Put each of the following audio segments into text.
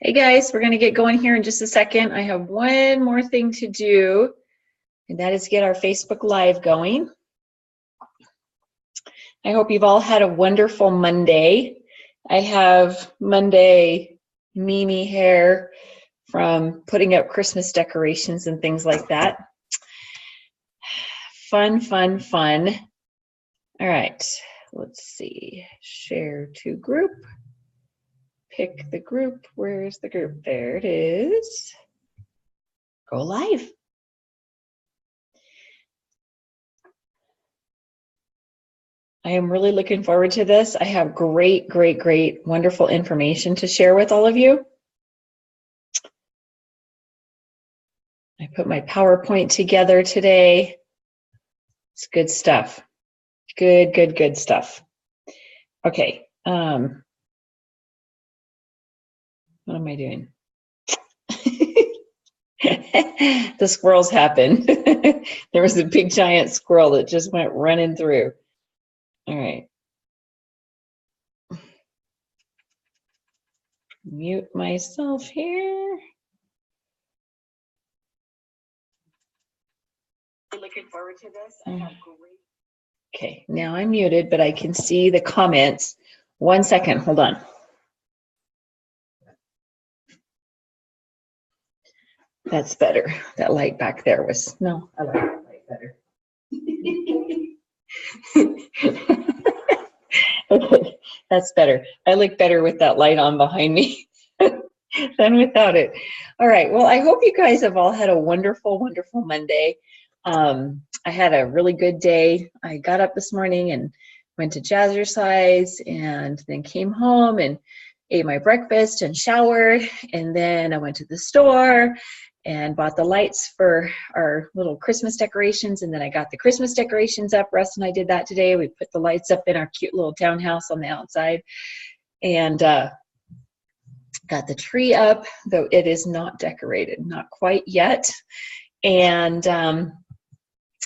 Hey guys, we're going to get going here in just a second. I have one more thing to do, and that is get our Facebook Live going. I hope you've all had a wonderful Monday. I have Monday Mimi hair from putting up Christmas decorations and things like that. Fun, fun, fun. All right, let's see. Share to group. Pick the group. Where's the group? There it is. Go live. I am really looking forward to this. I have great, wonderful information to share with all of you. I put my PowerPoint together today. It's good stuff. Good stuff. Okay. What am I doing? The squirrels happened. There was a big giant squirrel that just went running through. All right. Mute myself here. Looking forward to this. Okay, now I'm muted, but I can see the comments. 1 second, hold on. That's better. That light back there was, no, I like that light better. Okay, that's better. I look better with that light on behind me than without it. All right, well, I hope you guys have all had a wonderful Monday. I had a really good day. I got up this morning and went to Jazzercise and then came home and ate my breakfast and showered, and then I went to the store and bought the lights for our little Christmas decorations, and then I got the Christmas decorations up. Russ and I did that today. We put the lights up in our cute little townhouse on the outside, and got the tree up, though it is not decorated, not quite yet. And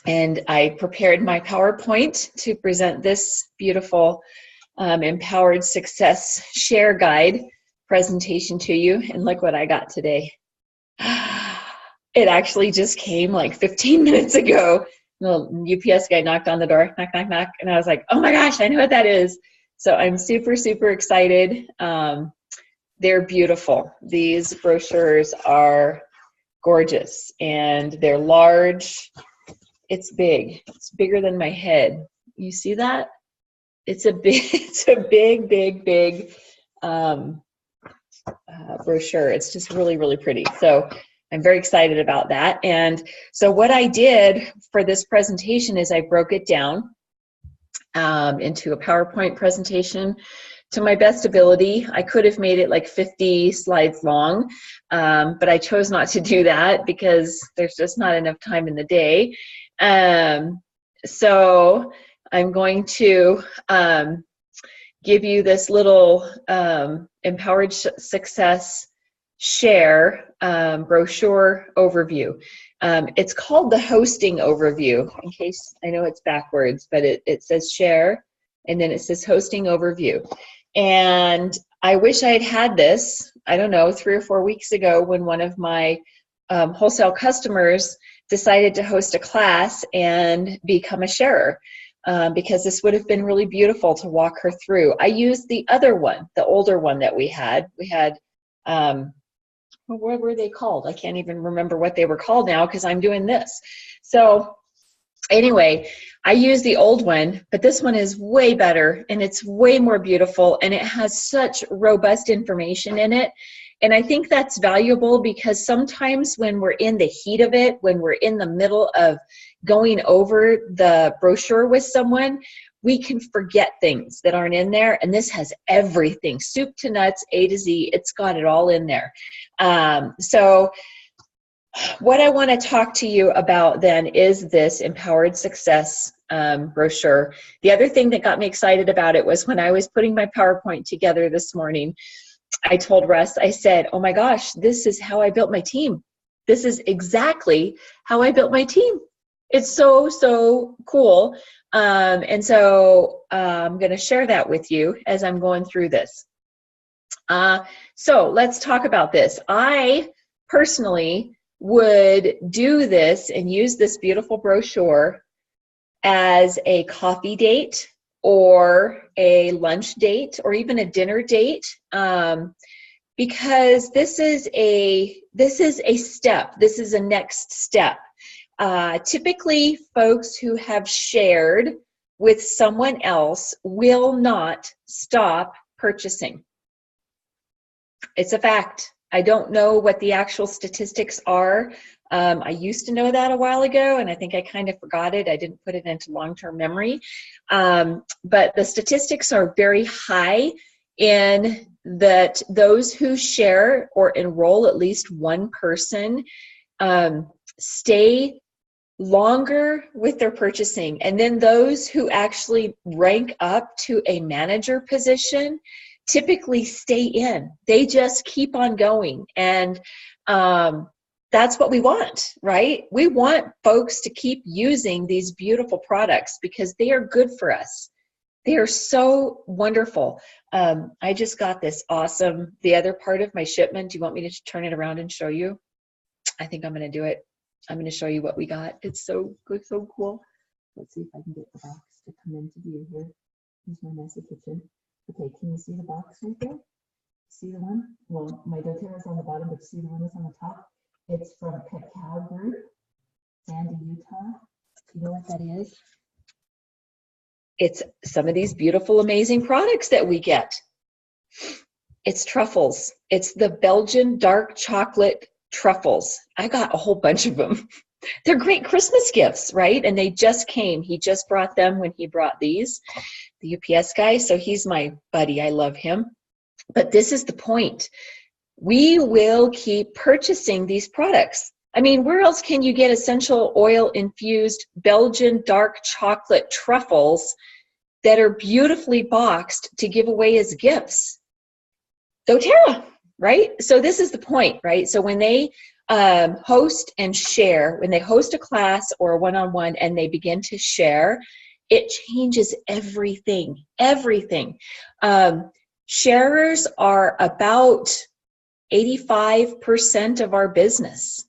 I prepared my PowerPoint to present this beautiful Empowered Success Share Guide presentation to you. And look what I got today. It actually just came like 15 minutes ago. The UPS guy knocked on the door, knock, knock, knock. And I was like, oh my gosh, I know what that is. So I'm super excited. They're beautiful. These brochures are gorgeous and they're large. It's big. It's bigger than my head. You see that? It's a big brochure. It's just really pretty. So I'm very excited about that. And so what I did for this presentation is I broke it down into a PowerPoint presentation to my best ability. I could have made it like 50 slides long, but I chose not to do that because there's just not enough time in the day. So I'm going to give you this little Empowered Success Share brochure overview. It's called the hosting overview, in case I know it's backwards, but it says share and then it says hosting overview. And I wish I had this, I don't know, 3 or 4 weeks ago when one of my wholesale customers decided to host a class and become a sharer. Because this would have been really beautiful to walk her through. I used the other one, the older one that we had. We had, what were they called? I can't even remember what they were called now because I'm doing this. So anyway, I used the old one, but this one is way better and it's way more beautiful and it has such robust information in it. And I think that's valuable because sometimes when we're in the heat of it, when we're in the middle of going over the brochure with someone, we can forget things that aren't in there. And this has everything, soup to nuts, A to Z. It's got it all in there. So what I want to talk to you about then is this Empowered Success brochure. The other thing that got me excited about it was when I was putting my PowerPoint together this morning, I told Russ, I said, oh my gosh, this is how I built my team. This is exactly how I built my team. It's so cool. And so I'm going to share that with you as I'm going through this. So let's talk about this. I personally would do this and use this beautiful brochure as a coffee date or a lunch date or even a dinner date, because this is a step. This is a next step. Typically, folks who have shared with someone else will not stop purchasing. It's a fact. I don't know what the actual statistics are. I used to know that a while ago, and I think I kind of forgot it. I didn't put it into long-term memory. But the statistics are very high in that those who share or enroll at least one person stay longer with their purchasing. And then those who actually rank up to a manager position typically stay in. They just keep on going. And that's what we want, right? We want folks to keep using these beautiful products because they are good for us. They are so wonderful. I just got this awesome, the other part of my shipment. Do you want me to turn it around and show you? I think I'm going to do it. I'm going to show you what we got. It's so good, so cool. Let's see if I can get the box to come into view here. Here's my messy kitchen. Okay, can you see the box right there? See the one? Well, my doTERRA is on the bottom, but see the one that's on the top? It's from Cacao Group, Sandy, Utah. Do you know what that is? It's some of these beautiful, amazing products that we get. It's truffles. It's the Belgian dark chocolate truffles. I got a whole bunch of them. They're great Christmas gifts, right? And they just came. He just brought them when he brought these, the UPS guy. So he's my buddy. I love him. But this is the point. We will keep purchasing these products. I mean, where else can you get essential oil infused Belgian dark chocolate truffles that are beautifully boxed to give away as gifts? doTERRA, right? So this is the point, right? So when they host and share, when they host a class or a one-on-one and they begin to share, it changes everything, everything. Sharers are about 85% of our business.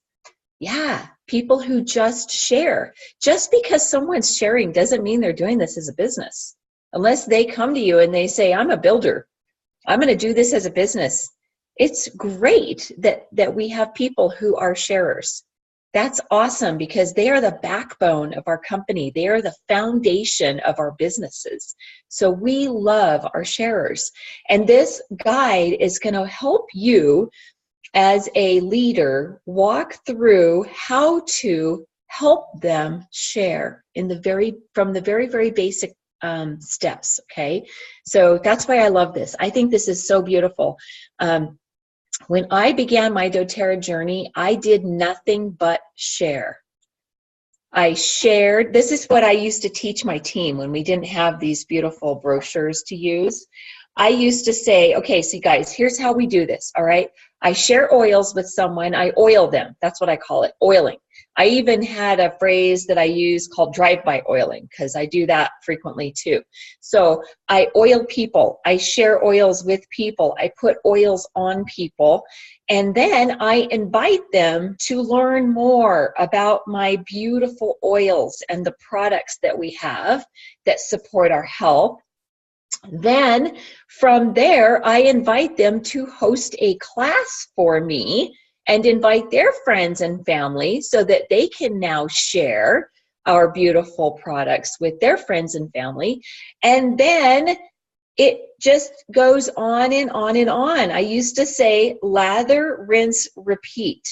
Yeah, people who just share. Just because someone's sharing doesn't mean they're doing this as a business. Unless they come to you and they say, I'm a builder. I'm going to do this as a business. It's great that we have people who are sharers. That's awesome because they are the backbone of our company. They are the foundation of our businesses. So we love our sharers. And this guide is going to help you as a leader walk through how to help them share from the very, very basic steps, okay? So that's why I love this. I think this is so beautiful. When I began my doTERRA journey, I did nothing but share. I shared, this is what I used to teach my team when we didn't have these beautiful brochures to use. I used to say, okay, so guys, here's how we do this, all right? I share oils with someone, I oil them. That's what I call it, oiling. I even had a phrase that I use called drive-by oiling because I do that frequently too. So I oil people, I share oils with people, I put oils on people, and then I invite them to learn more about my beautiful oils and the products that we have that support our health. Then from there, I invite them to host a class for me and invite their friends and family so that they can now share our beautiful products with their friends and family. And then it just goes on and on and on. I used to say lather, rinse, repeat.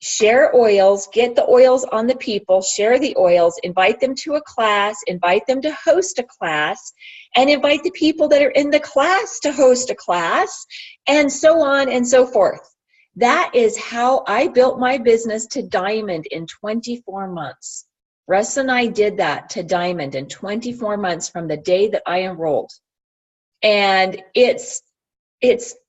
Share oils, get the oils on the people, share the oils, invite them to a class, invite them to host a class, and invite the people that are in the class to host a class, and so on and so forth. That is how I built my business to diamond in 24 months. Russ and I did that to diamond in 24 months from the day that I enrolled. And it's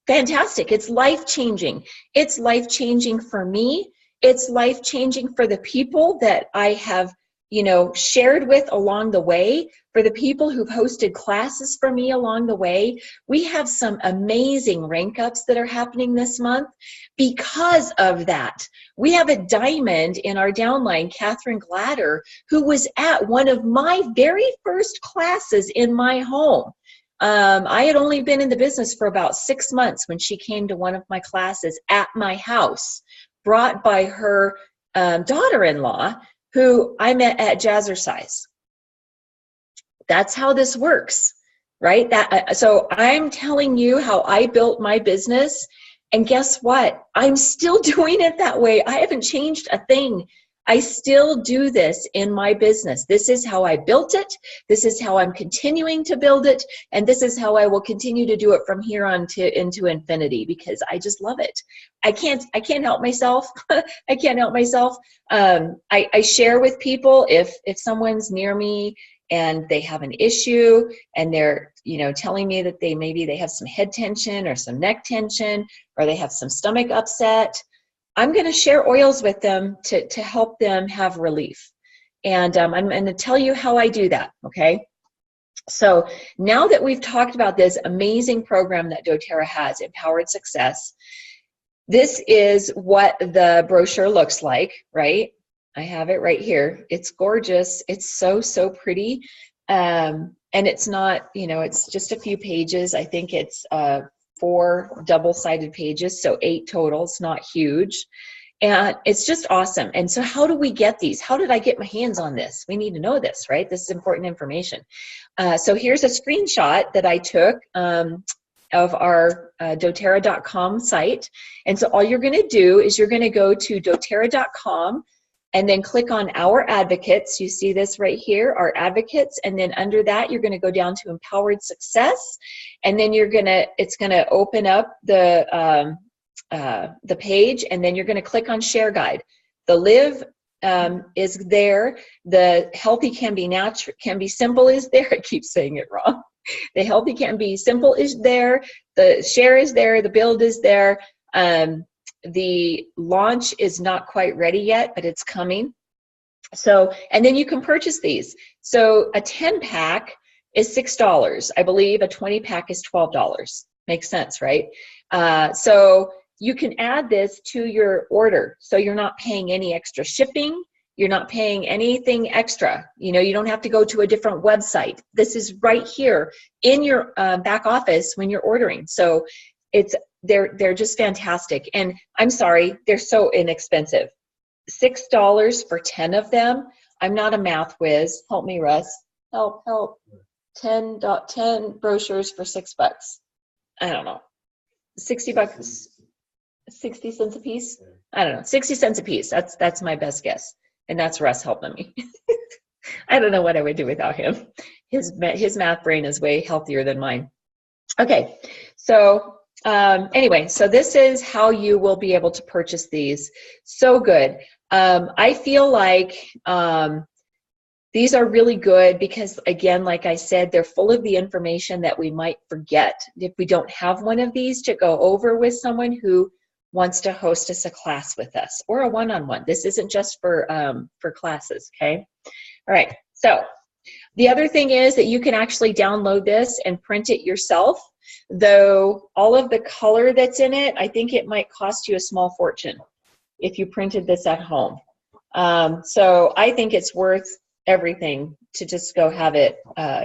fantastic. It's life-changing. It's life-changing for me. It's life-changing for the people that I have, you know, shared with along the way, for the people who've hosted classes for me along the way, we have some amazing rank ups that are happening this month because of that. We have a diamond in our downline, Catherine Glatter, who was at one of my very first classes in my home. I had only been in the business for about 6 months when she came to one of my classes at my house, brought by her daughter-in-law, who I met at Jazzercise. That's how this works, right? So I'm telling you how I built my business, and guess what? I'm still doing it that way. I haven't changed a thing. I still do this in my business. This is how I built it. This is how I'm continuing to build it. And this is how I will continue to do it from here on into infinity, because I just love it. I can't help myself. I can't help myself. I share with people if someone's near me and they have an issue and they're, you know, telling me that maybe they have some head tension or some neck tension, or they have some stomach upset, I'm going to share oils with them to help them have relief. And I'm going to tell you how I do that, okay? So now that we've talked about this amazing program that doTERRA has, Empowered Success, this is what the brochure looks like, right? I have it right here. It's gorgeous. It's so, so pretty. And it's not, you know, it's just a few pages. I think it's 4 double-sided pages, so 8 total. It's not huge. And it's just awesome. And so how do we get these? How did I get my hands on this? We need to know this, right? This is important information. So here's a screenshot that I took of our doTERRA.com site. And so all you're going to do is you're going to go to doTERRA.com and then click on Our Advocates. You see this right here, Our Advocates, and then under that you're going to go down to Empowered Success, and then it's going to open up the page, and then you're going to click on Share Guide. The Live is there. The Healthy Can Be Simple is there. I keep saying it wrong. The Healthy Can Be Simple is there. The Share is there. The Build is there. The launch is not quite ready yet, but it's coming. So, and then you can purchase these. So a 10-pack is $6. I believe a 20-pack is $12. Makes sense, right? So you can add this to your order. So you're not paying any extra shipping. You're not paying anything extra. You know, you don't have to go to a different website. This is right here in your back office when you're ordering. So they're just fantastic. And I'm sorry, they're so inexpensive. $6 for 10 of them. I'm not a math whiz. Help me, Russ. Help. 10 brochures for $6. I don't know. $60, 60 cents a piece? I don't know. 60 cents a piece. That's my best guess. And that's Russ helping me. I don't know what I would do without him. His math brain is way healthier than mine. Okay, so anyway, so this is how you will be able to purchase these. So good. I feel like these are really good because, again, like I said, they're full of the information that we might forget if we don't have one of these to go over with someone who wants to host us a class with us, or a one-on-one. This isn't just for classes, okay? All right, so the other thing is that you can actually download this and print it yourself, though all of the color that's in it, I think it might cost you a small fortune if you printed this at home. So I think it's worth everything to just go have it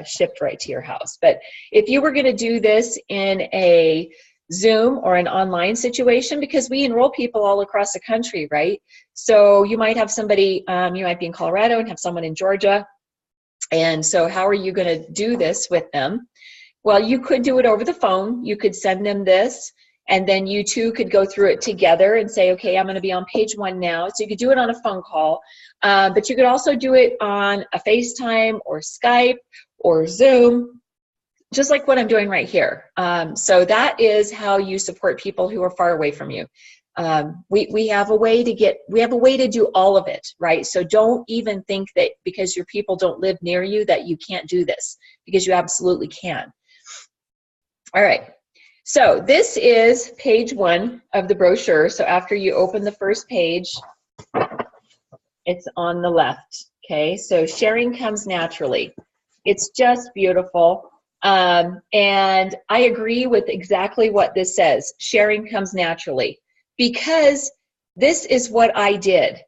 shipped right to your house. But if you were gonna do this in a Zoom or an online situation, because we enroll people all across the country, right? So you might have somebody, you might be in Colorado and have someone in Georgia. And so how are you gonna do this with them? Well, you could do it over the phone. You could send them this, and then you two could go through it together and say, okay, I'm gonna be on page 1 now. So you could do it on a phone call, but you could also do it on a FaceTime or Skype or Zoom, just like what I'm doing right here. So that is how you support people who are far away from you. We have a way to do all of it, right? So don't even think that because your people don't live near you that you can't do this, because you absolutely can. All right, so this is page 1 of the brochure. So after you open the first page, it's on the left. Okay, so sharing comes naturally. It's just beautiful. And I agree with exactly what this says. Sharing comes naturally, because this is what I did.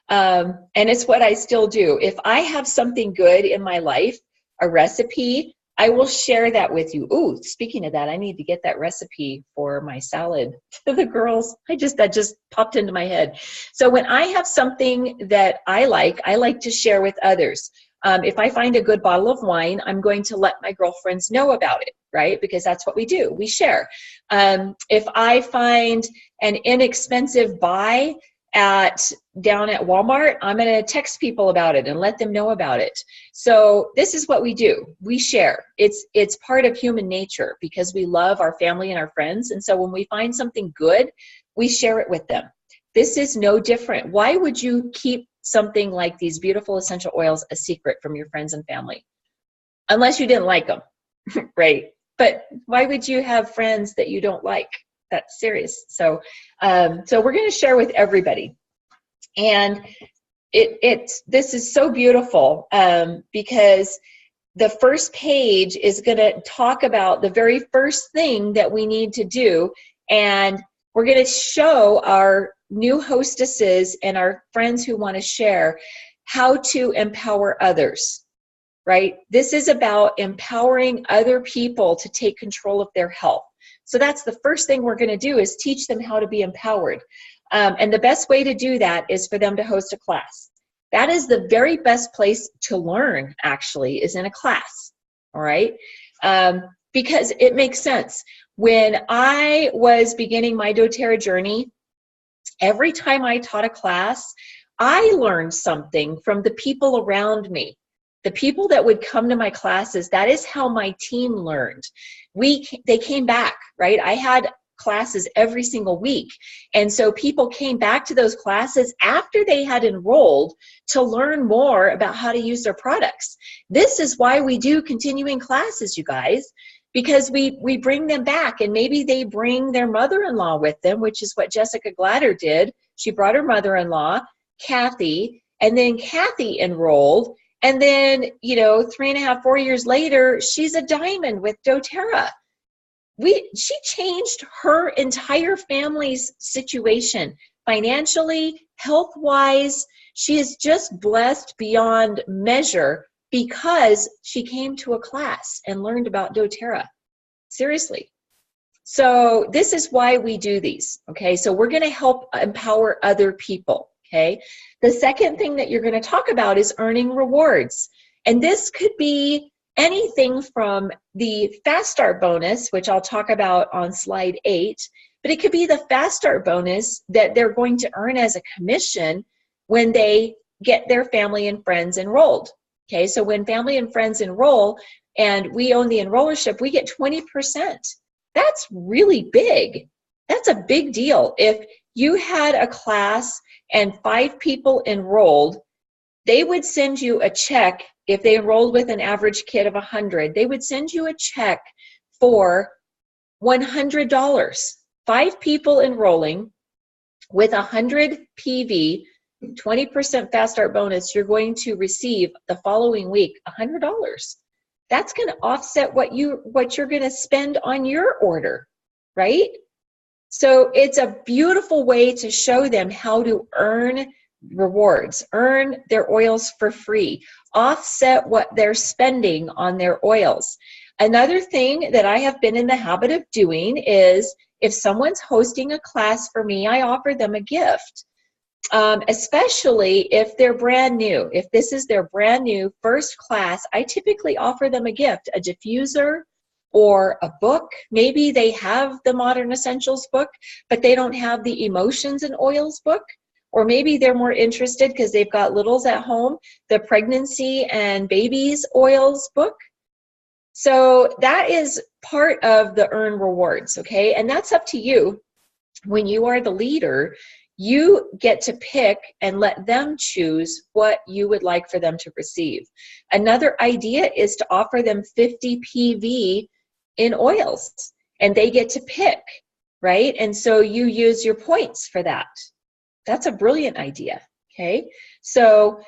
And it's what I still do. If I have something good in my life, a recipe, I will share that with you. Ooh, speaking of that, I need to get that recipe for my salad to the girls. That just popped into my head. So when I have something that I like to share with others. If I find a good bottle of wine, I'm going to let my girlfriends know about it, right? Because that's what we do. We share. If I find an inexpensive buy down at Walmart, I'm going to text people about it and let them know about it. So this is what we do. We share. It's part of human nature, because we love our family and our friends. And so when we find something good, we share it with them. This is no different. Why would you keep something like these beautiful essential oils a secret from your friends and family? Unless you didn't like them, right? But why would you have friends that you don't like? That's serious. So we're going to share with everybody. And this is so beautiful, because the first page is going to talk about the very first thing that we need to do. And we're going to show our new hostesses and our friends who want to share how to empower others, right? This is about empowering other people to take control of their health. So that's the first thing we're going to do, is teach them how to be empowered. And the best way to do that is for them to host a class. That is the very best place to learn, actually, is in a class, all right? Because it makes sense. When I was beginning my doTERRA journey, every time I taught a class, I learned something from the people around me. The people that would come to my classes, that is how my team learned. They came back, right? I had classes every single week. And so people came back to those classes after they had enrolled to learn more about how to use their products. This is why we do continuing classes, you guys, because we bring them back, and maybe they bring their mother-in-law with them, which is what Jessica Glatter did. She brought her mother-in-law, Kathy, and then Kathy enrolled. And then, 3.5, 4 years later, she's a diamond with doTERRA. She changed her entire family's situation, financially, health-wise. She is just blessed beyond measure because she came to a class and learned about doTERRA. Seriously. So this is why we do these, okay? So we're going to help empower other people, okay? The second thing that you're going to talk about is earning rewards. And this could be anything from the Fast Start bonus, which I'll talk about on slide 8, but it could be the Fast Start bonus that they're going to earn as a commission when they get their family and friends enrolled. Okay, so when family and friends enroll and we own the enrollership, we get 20%. That's really big. That's a big deal. If you had a class and 5 people enrolled, they would send you a check. If they enrolled with an average kid of 100, they would send you a check for $100. 5 people enrolling with 100 PV, 20% Fast Start bonus, you're going to receive the following week $100. That's going to offset what you're going to spend on your order, right? So it's a beautiful way to show them how to earn rewards, earn their oils for free, offset what they're spending on their oils. Another thing that I have been in the habit of doing is if someone's hosting a class for me, I offer them a gift. Especially if they're brand new. If this is their brand new first class, I typically offer them a gift, a diffuser or a book. Maybe they have the Modern Essentials book, but they don't have the Emotions and Oils book. Or maybe they're more interested because they've got littles at home, the Pregnancy and Babies Oils book. So that is part of the earn rewards, okay? And that's up to you. When you are the leader, you get to pick and let them choose what you would like for them to receive. Another idea is to offer them 50 PV in oils, and they get to pick, right? And so you use your points for that. That's a brilliant idea, okay? So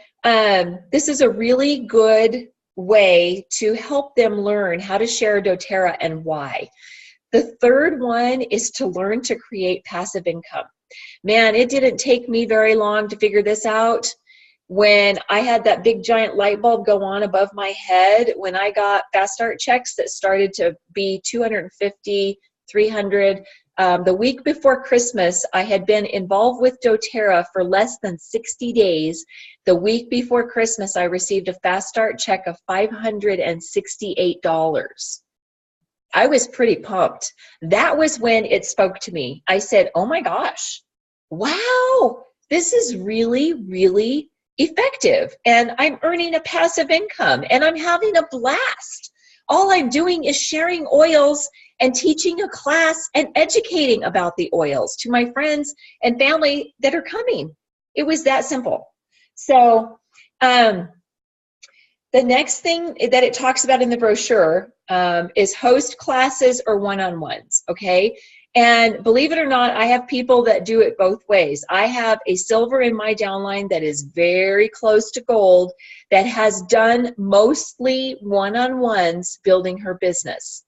this is a really good way to help them learn how to share doTERRA and why. The third one is to learn to create passive income. Man, it didn't take me very long to figure this out. When I had that big giant light bulb go on above my head, when I got Fast Start checks that started to be $250, $300, the week before Christmas, I had been involved with doTERRA for less than 60 days. The week before Christmas, I received a Fast Start check of $568. I was pretty pumped. That was when it spoke to me. I said, oh my gosh, wow, this is really, really effective. And I'm earning a passive income and I'm having a blast. All I'm doing is sharing oils and teaching a class and educating about the oils to my friends and family that are coming. It was that simple. So the next thing that it talks about in the brochure is host classes or one-on-ones, okay? And believe it or not, I have people that do it both ways. I have a silver in my downline that is very close to gold that has done mostly one-on-ones building her business.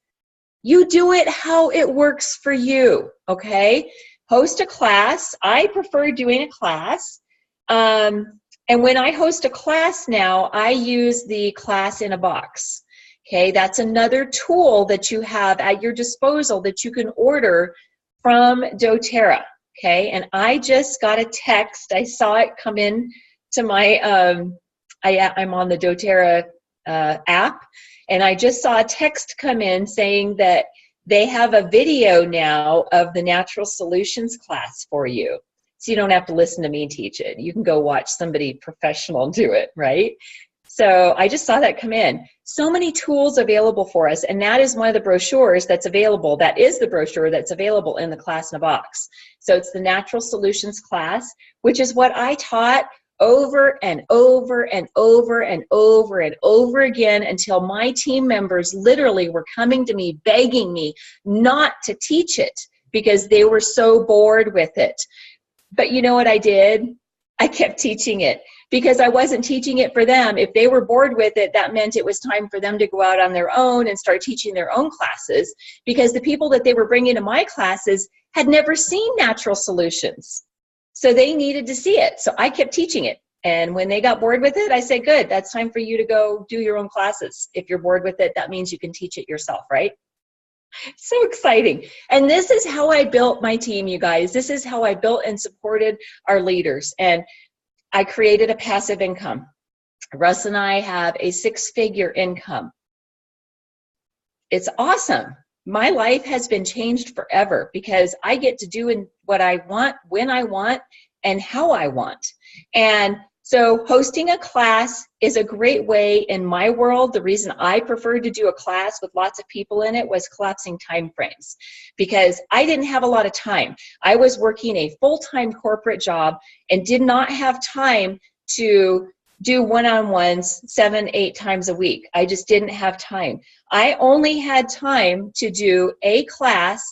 You do it how it works for you, okay? Host a class. I prefer doing a class. And when I host a class now, I use the Class in a Box. Okay, that's another tool that you have at your disposal that you can order from doTERRA. Okay, and I just got a text. I saw it come in to my, I'm on the doTERRA app, and I just saw a text come in saying that they have a video now of the Natural Solutions class for you. So you don't have to listen to me teach it. You can go watch somebody professional do it, right? So I just saw that come in. So many tools available for us, and that is one of the brochures that's available. That is the brochure that's available in the Class in a Box. So it's the Natural Solutions class, which is what I taught over and over and over and over and over again until my team members literally were coming to me, begging me not to teach it because they were so bored with it. But you know what I did? I kept teaching it because I wasn't teaching it for them. If they were bored with it, that meant it was time for them to go out on their own and start teaching their own classes, because the people that they were bringing to my classes had never seen Natural Solutions. So they needed to see it. So I kept teaching it. And when they got bored with it, I said, good, that's time for you to go do your own classes. If you're bored with it, that means you can teach it yourself, right? So exciting. And this is how I built my team, you guys. This is how I built and supported our leaders. And I created a passive income. Russ and I have a 6-figure income. It's awesome. My life has been changed forever because I get to do what I want, when I want, and how I want. And so hosting a class is a great way in my world. The reason I preferred to do a class with lots of people in it was collapsing time frames, because I didn't have a lot of time. I was working a full-time corporate job and did not have time to do one-on-ones 7-8 times a week. I just didn't have time. I only had time to do a class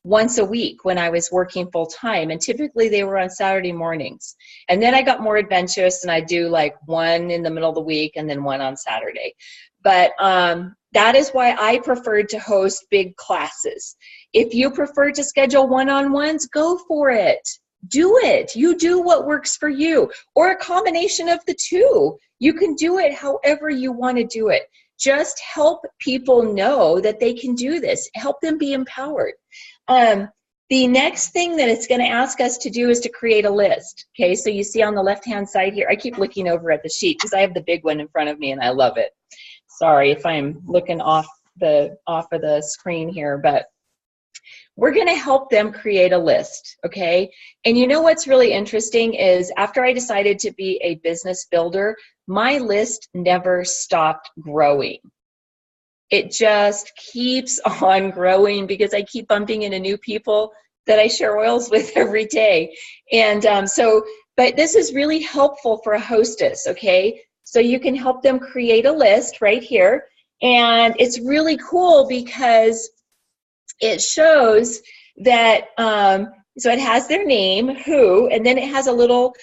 once a week when I was working full time, and typically they were on Saturday mornings. And then I got more adventurous and I do like one in the middle of the week and then one on Saturday. But that is why I preferred to host big classes. If you prefer to schedule one-on-ones, go for it. Do it. You do what works for you, or a combination of the two. You can do it however you want to do it. Just help people know that they can do this. Help them be empowered. The next thing that it's going to ask us to do is to create a list. Okay, so you see on the left-hand side here, I keep looking over at the sheet because I have the big one in front of me and I love it. Sorry if I'm looking off of the screen here, but we're going to help them create a list, okay? And you know what's really interesting is after I decided to be a business builder, my list never stopped growing. It just keeps on growing because I keep bumping into new people that I share oils with every day. And but this is really helpful for a hostess, okay? So you can help them create a list right here. And it's really cool because it shows that, so it has their name, who, and then it has a little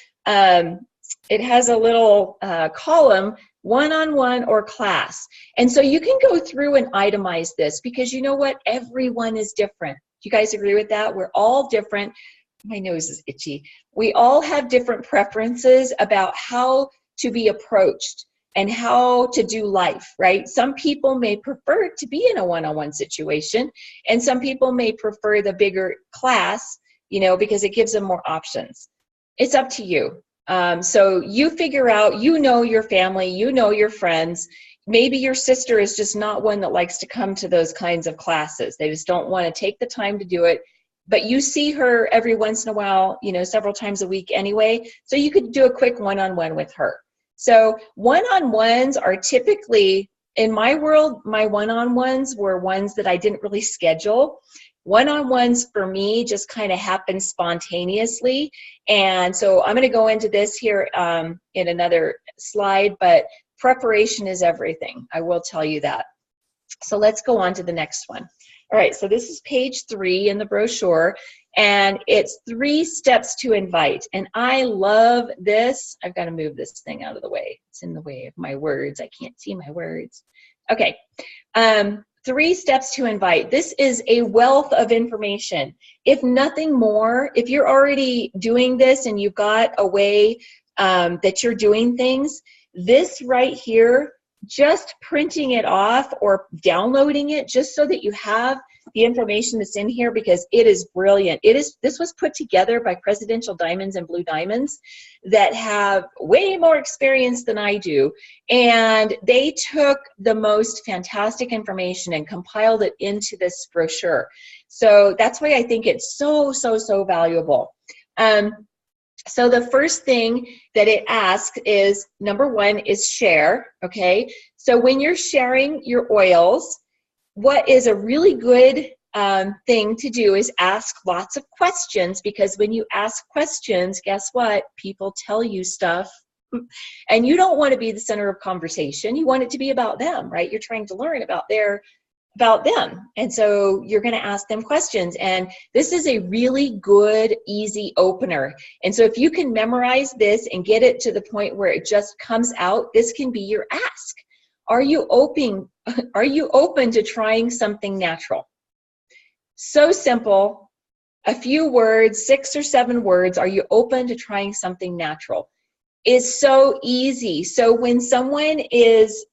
it has a little column, one-on-one or class. And so you can go through and itemize this, because you know what? Everyone is different. Do you guys agree with that? We're all different. My nose is itchy. We all have different preferences about how to be approached and how to do life, right? Some people may prefer to be in a one-on-one situation, and some people may prefer the bigger class, you know, because it gives them more options. It's up to you. So you figure out, you know your family, you know your friends. Maybe your sister is just not one that likes to come to those kinds of classes. They just don't want to take the time to do it. But you see her every once in a while, you know, several times a week anyway. So you could do a quick one-on-one with her. So one-on-ones are typically, in my world, my one-on-ones were ones that I didn't really schedule. One-on-ones for me just kind of happen spontaneously. And so I'm going to go into this here in another slide, but preparation is everything. I will tell you that. So let's go on to the next one. All right, so this is page 3 in the brochure, and it's 3 steps to invite. And I love this. I've got to move this thing out of the way. It's in the way of my words. I can't see my words. Okay. 3 steps to invite. This is a wealth of information. If nothing more, if you're already doing this and you've got a way that you're doing things, this right here, just printing it off or downloading it just so that you have the information that's in here, because it is brilliant. This was put together by Presidential Diamonds and Blue Diamonds that have way more experience than I do, and they took the most fantastic information and compiled it into this brochure. So that's why I think it's so valuable. So the first thing that it asks is, number 1 is share, okay? So when you're sharing your oils, what is a really good thing to do is ask lots of questions, because when you ask questions, guess what? People tell you stuff, and you don't want to be the center of conversation. You want it to be about them, right? You're trying to learn about them. And so you're going to ask them questions. And this is a really good, easy opener. And so if you can memorize this and get it to the point where it just comes out, this can be your ask. Are you open to trying something natural? So simple. A few words, 6 or 7 words. Are you open to trying something natural? It's so easy. So when someone is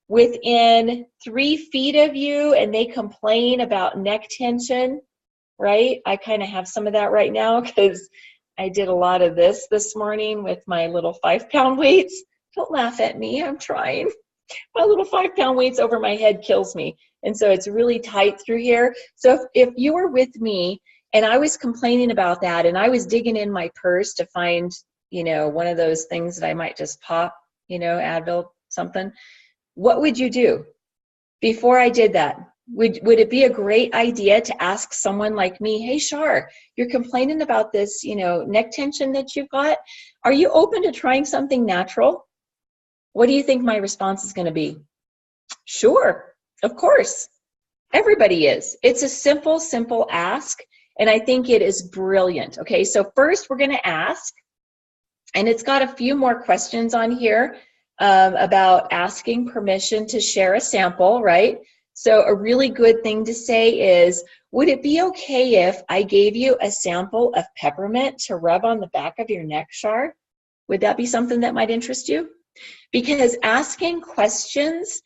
within 3 feet of you and they complain about neck tension, right? I kind of have some of that right now because I did a lot of this morning with my little 5-pound weights. Don't laugh at me, I'm trying. My little 5-pound weights over my head kills me. And so it's really tight through here. So if you were with me and I was complaining about that and I was digging in my purse to find, you know, one of those things that I might just pop, you know, Advil, something, what would you do before I did that? Would it be a great idea to ask someone like me, hey, Shar, you're complaining about this, you know, neck tension that you've got. Are you open to trying something natural? What do you think my response is going to be? Sure, of course. Everybody is. It's a simple ask, and I think it is brilliant. Okay, so first we're going to ask, and it's got a few more questions on here about asking permission to share a sample, right? So a really good thing to say is, would it be okay if I gave you a sample of peppermint to rub on the back of your neck, Shar? Would that be something that might interest you? Because asking questions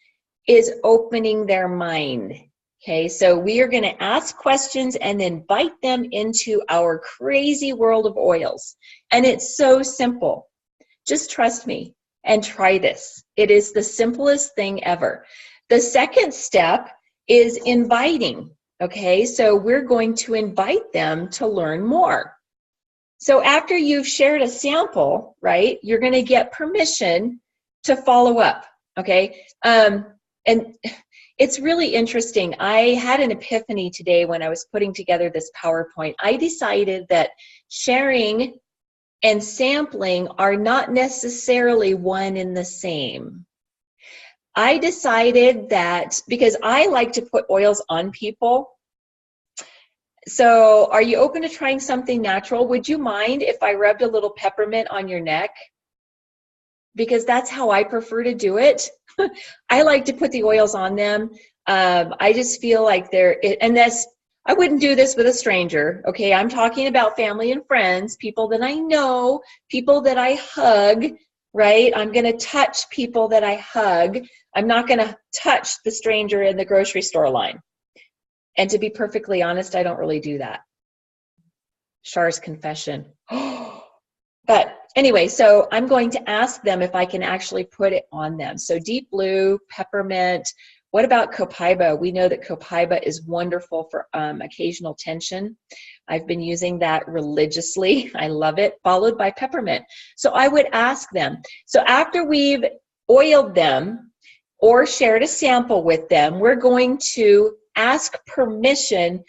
is opening their mind. Okay, so we are going to ask questions and invite them into our crazy world of oils. And it's so simple. Just trust me and try this. It is the simplest thing ever. The second step is inviting. Okay, so we're going to invite them to learn more. So after you've shared a sample, right, you're going to get permission to follow up. Okay, and it's really interesting. I had an epiphany today when I was putting together this PowerPoint. I decided that sharing and sampling are not necessarily one and the same. I decided that because I like to put oils on people. So are you open to trying something natural? Would you mind if I rubbed a little peppermint on your neck? because that's how I prefer to do it. I like to put the oils on them. I just feel like I wouldn't do this with a stranger, okay? I'm talking about family and friends, people that I know, people that I hug, right? I'm going to touch people that I hug. I'm not going to touch the stranger in the grocery store line. And to be perfectly honest, I don't really do that. Char's confession. But anyway, so I'm going to ask them if I can actually put it on them. So deep blue, peppermint. What about copaiba? We know that copaiba is wonderful for occasional tension. I've been using that religiously. I love it, followed by peppermint. So I would ask them. So after we've oiled them or shared a sample with them, we're going to ask permission.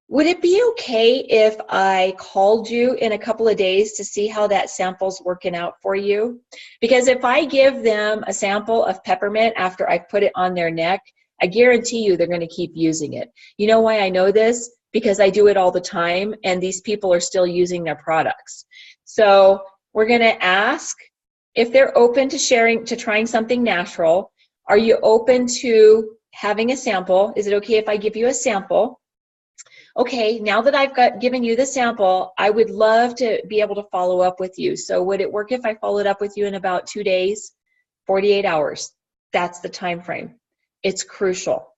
Would it be okay if I called you in a couple of days to see how that sample's working out for you? Because if I give them a sample of peppermint after I put it on their neck, I guarantee you they're going to keep using it. You know why I know this? Because I do it all the time, and these people are still using their products. So we're going to ask if they're open to trying something natural. Are you open to having a sample? Is it okay if I give you a sample? Okay, now that I've given you the sample, I would love to be able to follow up with you. So would it work if I followed up with you in about 2 days, 48 hours? That's the time frame. It's crucial.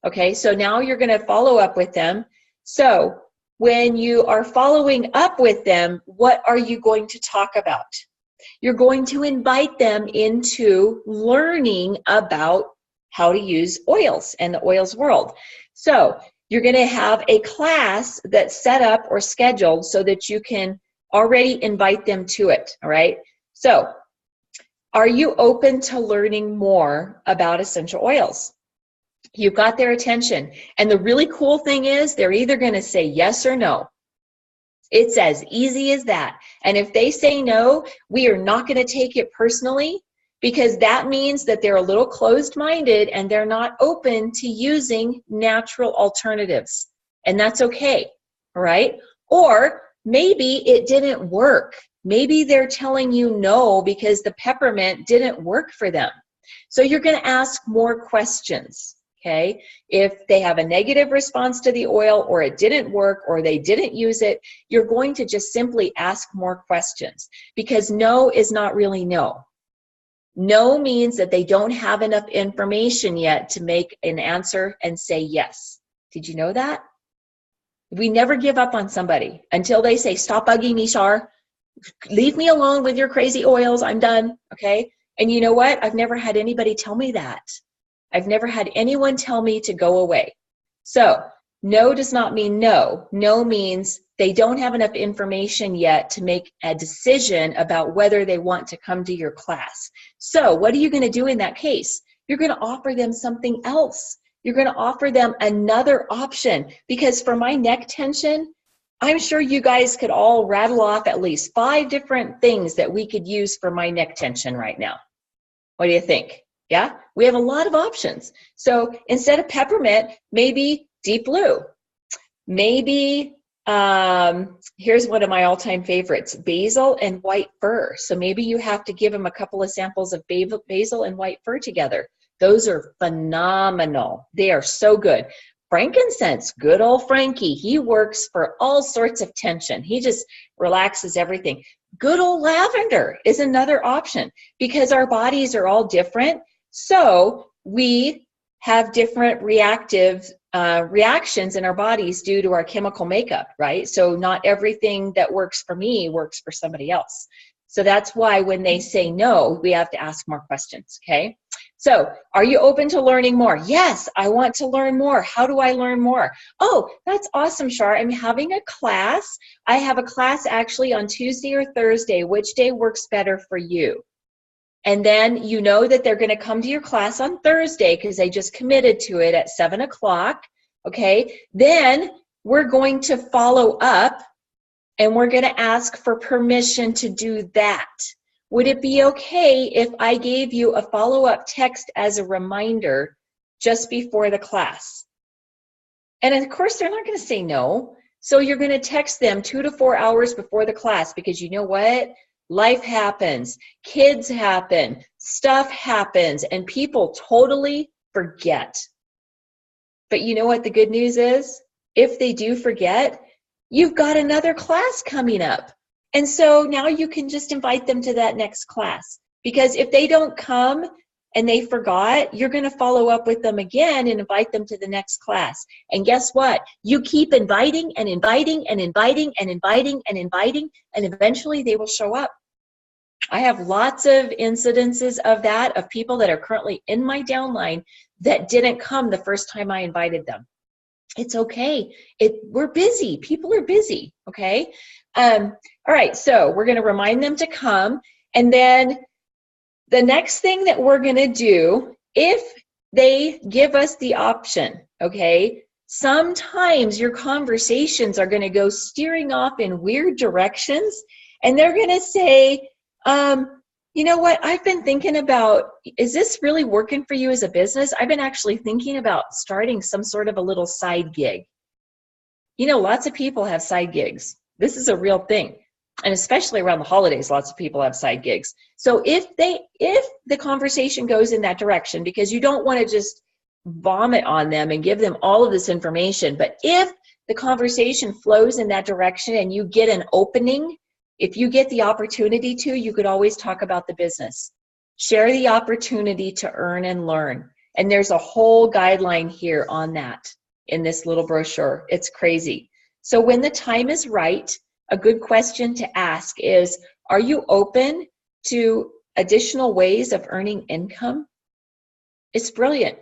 Okay, so now you're going to follow up with them. So when you are following up with them, what are you going to talk about? You're going to invite them into learning about how to use oils and the oils world. So you're going to have a class that's set up or scheduled so that you can already invite them to it, all right? So are you open to learning more about essential oils? You've got their attention. And the really cool thing is they're either going to say yes or no. It's as easy as that. And if they say no, we are not going to take it personally, because that means that they're a little closed-minded and they're not open to using natural alternatives. And that's okay, all right? Or maybe it didn't work. Maybe they're telling you no because the peppermint didn't work for them. So you're going to ask more questions, okay? If they have a negative response to the oil, or it didn't work, or they didn't use it, you're going to just simply ask more questions, because no is not really no. No means that they don't have enough information yet to make an answer and say yes. Did you know that? We never give up on somebody until they say, stop bugging me, Char. Leave me alone with your crazy oils. I'm done, okay? And you know what? I've never had anybody tell me that. I've never had anyone tell me to go away. So no does not mean no. No means they don't have enough information yet to make a decision about whether they want to come to your class. So what are you going to do in that case? You're going to offer them something else. You're going to offer them another option, because for my neck tension, I'm sure you guys could all rattle off at least 5 different things that we could use for my neck tension right now. What do you think? Yeah, we have a lot of options. So instead of peppermint, maybe deep blue. Maybe, here's one of my all-time favorites, basil and white fir. So maybe you have to give them a couple of samples of basil and white fir together. Those are phenomenal. They are so good. Frankincense, good old Frankie. He works for all sorts of tension. He just relaxes everything. Good old lavender is another option, because our bodies are all different. So we have different reactions in our bodies due to our chemical makeup, right? So not everything that works for me works for somebody else. So that's why when they say no, we have to ask more questions, okay? So are you open to learning more? Yes, I want to learn more. How do I learn more? Oh, that's awesome, Char. I'm having a class. I have a class actually on Tuesday or Thursday. Which day works better for you? And then you know that they're going to come to your class on Thursday because they just committed to it at 7 o'clock, okay? Then we're going to follow up, and we're going to ask for permission to do that. Would it be okay if I gave you a follow-up text as a reminder just before the class? And of course, they're not going to say no. So you're going to text them 2 to 4 hours before the class, because you know what? life happens, kids happen, stuff happens, and people totally forget. But you know what the good news is? If they do forget, you've got another class coming up. And so now you can just invite them to that next class. Because if they don't come and they forgot, you're going to follow up with them again and invite them to the next class. And guess what? You keep inviting and inviting and inviting and inviting and inviting, and eventually they will show up. I have lots of incidences of that, of people that are currently in my downline that didn't come the first time I invited them. It's okay. We're busy. People are busy, okay? All right, so we're going to remind them to come. And then the next thing that we're going to do, if they give us the option, okay, sometimes your conversations are going to go steering off in weird directions, and they're going to say, you know what, I've been thinking about, is this really working for you as a business? I've been actually thinking about starting some sort of a little side gig. You know, lots of people have side gigs. This is a real thing. And especially around the holidays, lots of people have side gigs. So if the conversation goes in that direction, because you don't want to just vomit on them and give them all of this information, but if the conversation flows in that direction and you get an opening, if you get the opportunity to, you could always talk about the business. Share the opportunity to earn and learn. And there's a whole guideline here on that in this little brochure. It's crazy. So when the time is right, a good question to ask is, are you open to additional ways of earning income? It's brilliant.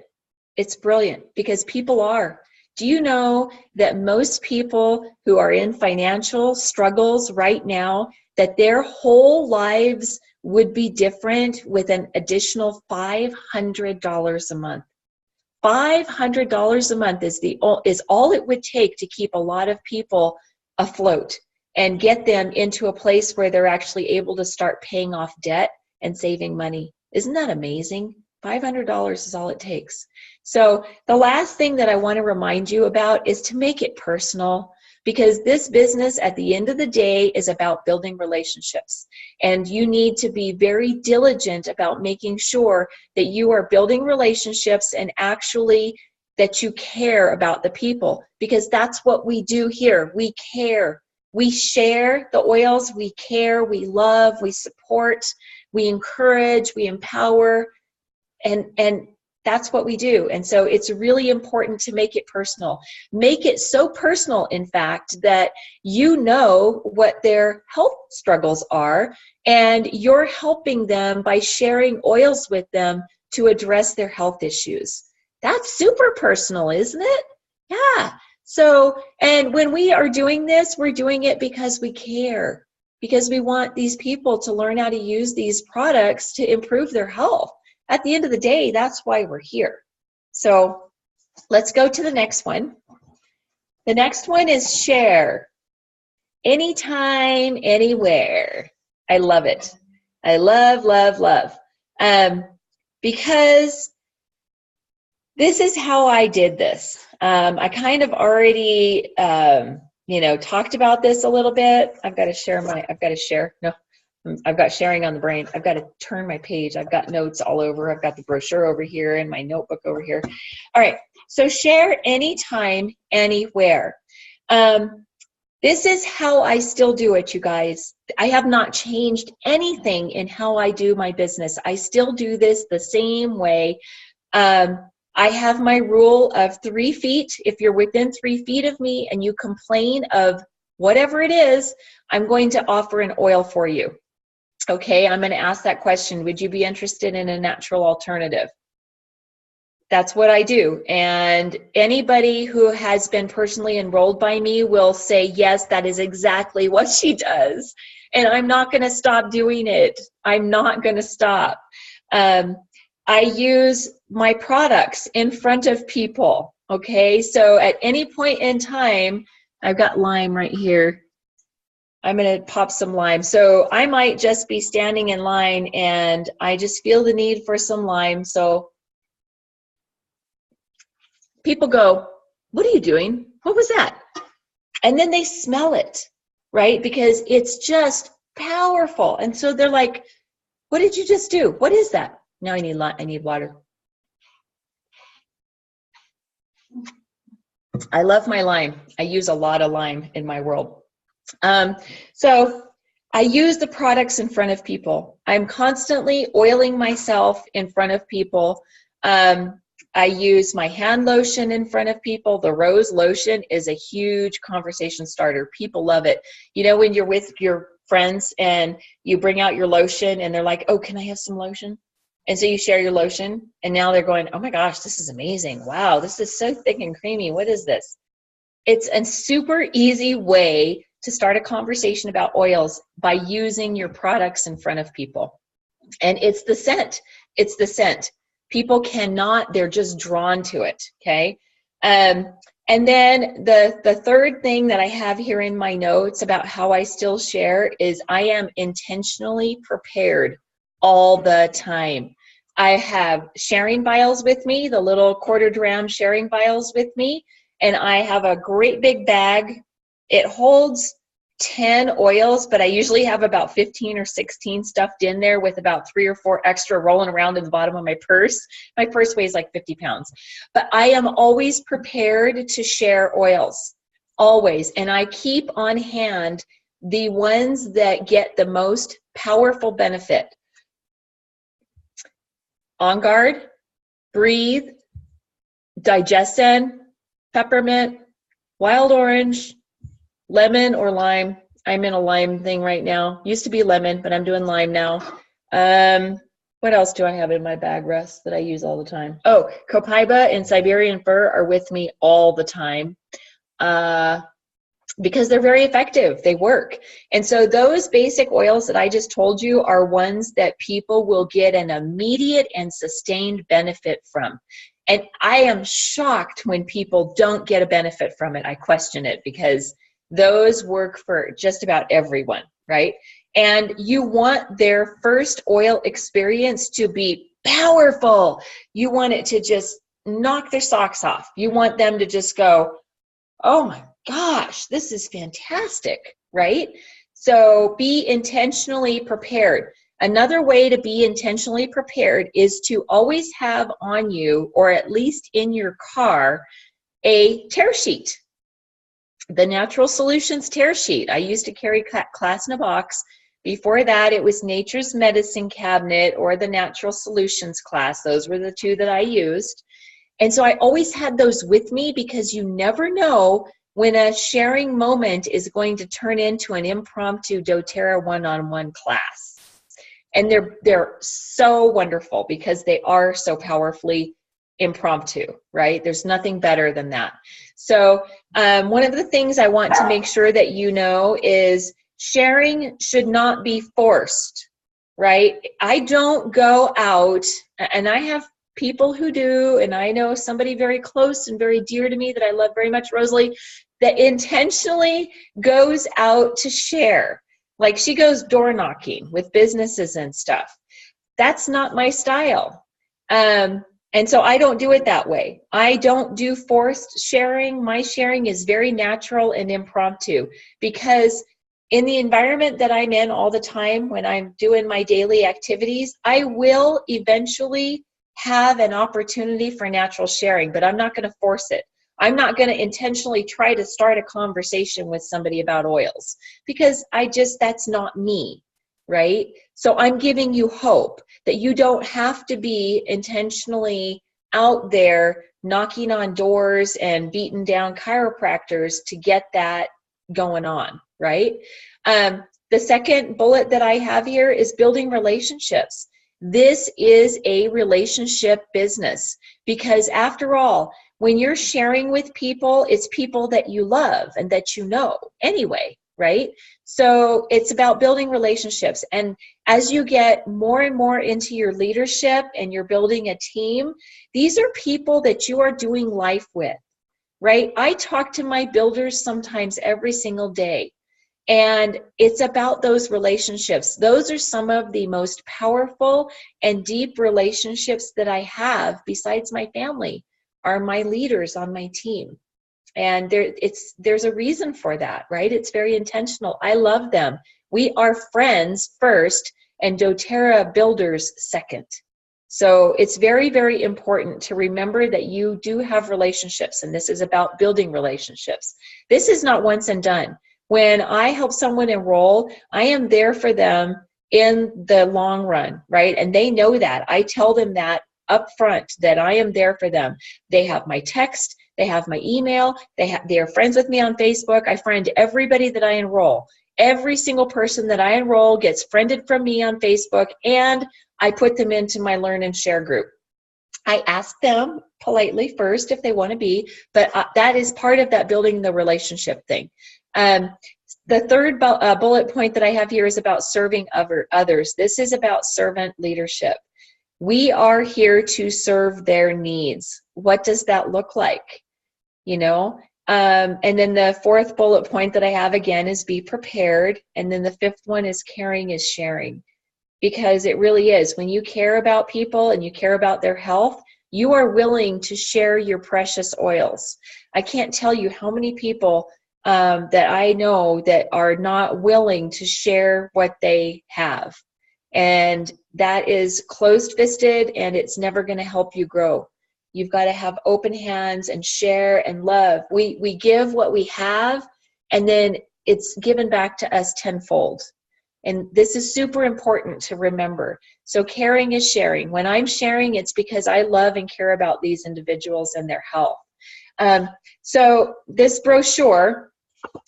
It's brilliant because people are. Do you know that most people who are in financial struggles right now, that their whole lives would be different with an additional $500 a month? $500 a month is all it would take to keep a lot of people afloat and get them into a place where they're actually able to start paying off debt and saving money. Isn't that amazing? $500 is all it takes. So the last thing that I want to remind you about is to make it personal, because this business at the end of the day is about building relationships. And you need to be very diligent about making sure that you are building relationships and actually that you care about the people, because that's what we do here. We care. We share the oils. We care. We love. We support. We encourage. We empower. And that's what we do. And so it's really important to make it personal. Make it so personal, in fact, that you know what their health struggles are, and you're helping them by sharing oils with them to address their health issues. That's super personal, isn't it? Yeah. So, and when we are doing this, we're doing it because we care, because we want these people to learn how to use these products to improve their health. At the end of the day, that's why we're here. So let's go to the next one. The next one is share. Anytime, anywhere. I love it. I love, love, love. Because this is how I did this. I kind of already, talked about this a little bit. I've got sharing on the brain. I've got to turn my page. I've got notes all over. I've got the brochure over here and my notebook over here. All right. So share anytime, anywhere. This is how I still do it, you guys. I have not changed anything in how I do my business. I still do this the same way. I have my rule of 3 feet. If you're within 3 feet of me and you complain of whatever it is, I'm going to offer an oil for you. Okay, I'm going to ask that question. Would you be interested in a natural alternative? That's what I do. And anybody who has been personally enrolled by me will say, yes, that is exactly what she does. And I'm not going to stop doing it. I'm not going to stop. I use my products in front of people. Okay, so at any point in time, I've got lime right here. I'm going to pop some lime. So I might just be standing in line and I just feel the need for some lime. So people go, what are you doing? What was that? And then they smell it, right? Because it's just powerful. And so they're like, what did you just do? What is that? Now I need water. I love my lime. I use a lot of lime in my world. So I use the products in front of people. I'm constantly oiling myself in front of people. I use my hand lotion in front of people. The rose lotion is a huge conversation starter. People love it. You know, when you're with your friends and you bring out your lotion and they're like, oh, can I have some lotion? And so you share your lotion and now they're going, oh my gosh, this is amazing. Wow, this is so thick and creamy. What is this? It's a super easy way to start a conversation about oils by using your products in front of people. And it's the scent. It's the scent. People cannot, they're just drawn to it, okay? And then the third thing that I have here in my notes about how I still share is I am intentionally prepared all the time. I have sharing vials with me, the little 1/4 dram sharing vials with me, and I have a great big bag. It holds 10 oils, but I usually have about 15 or 16 stuffed in there with about 3 or 4 extra rolling around in the bottom of my purse. My purse weighs like 50 pounds. But I am always prepared to share oils, always. And I keep on hand the ones that get the most powerful benefit. On Guard, Breathe, Digestin, Peppermint, Wild Orange, lemon or lime. I'm in a lime thing right now. Used to be lemon, but I'm doing lime now. What else do I have in my bag, Russ, that I use all the time? Oh, Copaiba and Siberian Fir are with me all the time because they're very effective. They work. And so those basic oils that I just told you are ones that people will get an immediate and sustained benefit from. And I am shocked when people don't get a benefit from it. I question it because those work for just about everyone, right? And you want their first oil experience to be powerful. You want it to just knock their socks off. You want them to just go, oh my gosh, this is fantastic, right? So be intentionally prepared. Another way to be intentionally prepared is to always have on you, or at least in your car, a tear sheet. The Natural Solutions tear sheet. I used to carry Class in a Box. Before that, it was Nature's Medicine Cabinet or the Natural Solutions class. Those were the two that I used. And so I always had those with me because you never know when a sharing moment is going to turn into an impromptu doTERRA one-on-one class. And they're so wonderful because they are so powerfully impromptu, right? There's nothing better than that. So one of the things I want to make sure that you know is sharing should not be forced, right? I don't go out, and I have people who do, and I know somebody very close and very dear to me that I love very much, Rosalie, that intentionally goes out to share. Like she goes door knocking with businesses and stuff. That's not my style. And so I don't do it that way. I don't do forced sharing. My sharing is very natural and impromptu because in the environment that I'm in all the time, when I'm doing my daily activities, I will eventually have an opportunity for natural sharing, but I'm not going to force it. I'm not going to intentionally try to start a conversation with somebody about oils because that's not me, right? So I'm giving you hope that you don't have to be intentionally out there knocking on doors and beating down chiropractors to get that going on, right? The second bullet that I have here is building relationships. This is a relationship business because after all, when you're sharing with people, it's people that you love and that you know anyway, right? So it's about building relationships. And as you get more and more into your leadership and you're building a team, these are people that you are doing life with, right? I talk to my builders sometimes every single day. And it's about those relationships. Those are some of the most powerful and deep relationships that I have besides my family, are my leaders on my team. And there's a reason for that, right? It's very intentional. I love them. We are friends first and doTERRA builders second. So it's very, very important to remember that you do have relationships, and this is about building relationships. This is not once and done. When I help someone enroll, I am there for them in the long run, right? And they know that. I tell them that up front, that I am there for them. They have my text, they have my email, they are friends with me on Facebook. I friend everybody that I enroll. Every single person that I enroll gets friended from me on Facebook, and I put them into my Learn and Share group. I ask them politely first if they want to be, but that is part of that building the relationship thing. The third bullet point that I have here is about serving others. This is about servant leadership. We are here to serve their needs. What does that look like? You know? And then the fourth bullet point that I have again is be prepared. And then the fifth one is caring is sharing. Because it really is. When you care about people and you care about their health, you are willing to share your precious oils. I can't tell you how many people that I know that are not willing to share what they have. And that is closed-fisted, and it's never going to help you grow. You've got to have open hands and share and love. We give what we have, and then it's given back to us tenfold. And this is super important to remember. So caring is sharing. When I'm sharing, it's because I love and care about these individuals and their health. So this brochure,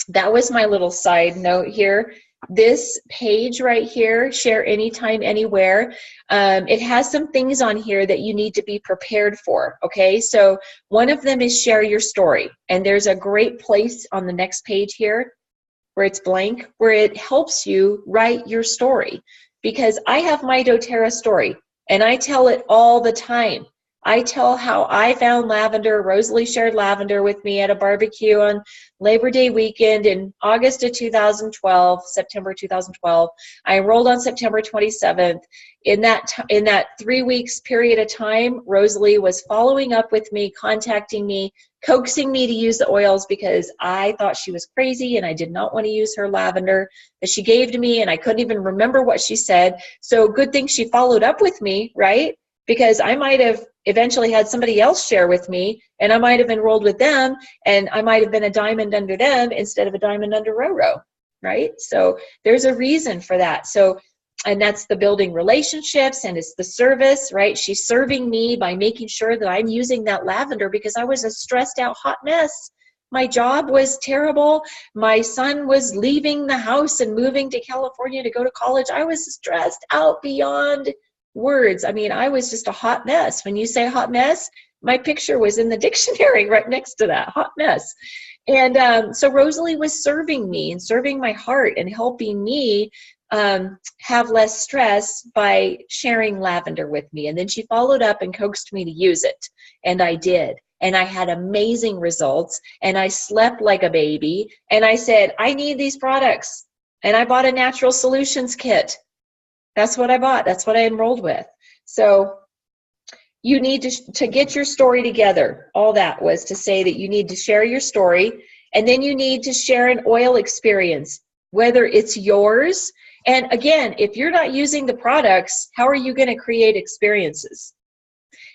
that was my little side note here. This page right here, Share Anytime, Anywhere, it has some things on here that you need to be prepared for, okay? So one of them is share your story. And there's a great place on the next page here where it's blank, where it helps you write your story. Because I have my doTERRA story, and I tell it all the time. I tell how I found lavender. Rosalie shared lavender with me at a barbecue on Labor Day weekend in August of 2012, September 2012. I enrolled on September 27th. In that 3 weeks period of time, Rosalie was following up with me, contacting me, coaxing me to use the oils because I thought she was crazy and I did not want to use her lavender that she gave to me, and I couldn't even remember what she said. So good thing she followed up with me, right? Because I might have eventually had somebody else share with me, and I might have enrolled with them, and I might have been a diamond under them instead of a diamond under Roro, right? So there's a reason for that. So, and that's the building relationships, and it's the service, right? She's serving me by making sure that I'm using that lavender because I was a stressed out hot mess. My job was terrible. My son was leaving the house and moving to California to go to college. I was stressed out beyond words. I mean, I was just a hot mess. When you say hot mess, my picture was in the dictionary right next to that, hot mess. And so Rosalie was serving me and serving my heart and helping me have less stress by sharing lavender with me. And then she followed up and coaxed me to use it. And I did. And I had amazing results. And I slept like a baby. And I said, I need these products. And I bought a Natural Solutions kit. That's what I bought. That's what I enrolled with. So you need to get your story together. All that was to say that you need to share your story, and then you need to share an oil experience, whether it's yours. And again, if you're not using the products, how are you going to create experiences?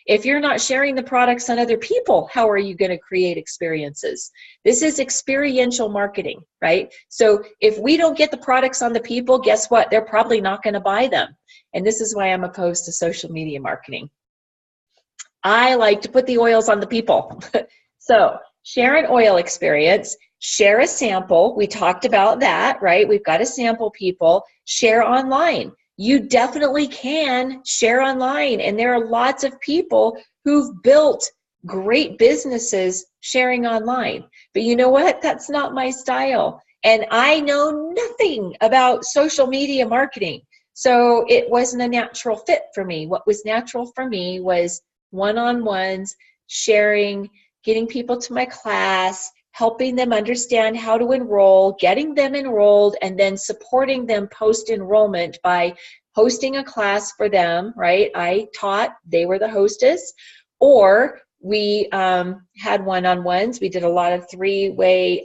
If you're not sharing the products on other people, how are you going to create experiences? This is experiential marketing, right? So if we don't get the products on the people, guess what? They're probably not going to buy them. And this is why I'm opposed to social media marketing. I like to put the oils on the people. So share an oil experience, share a sample. We talked about that, right? We've got to sample people. Share online. You definitely can share online, and there are lots of people who've built great businesses sharing online. But you know what? That's not my style. And I know nothing about social media marketing. So it wasn't a natural fit for me. What was natural for me was one-on-ones, sharing, getting people to my class, helping them understand how to enroll, getting them enrolled, and then supporting them post-enrollment by hosting a class for them, right? I taught, they were the hostess, or We had one-on-ones. We did a lot of three-way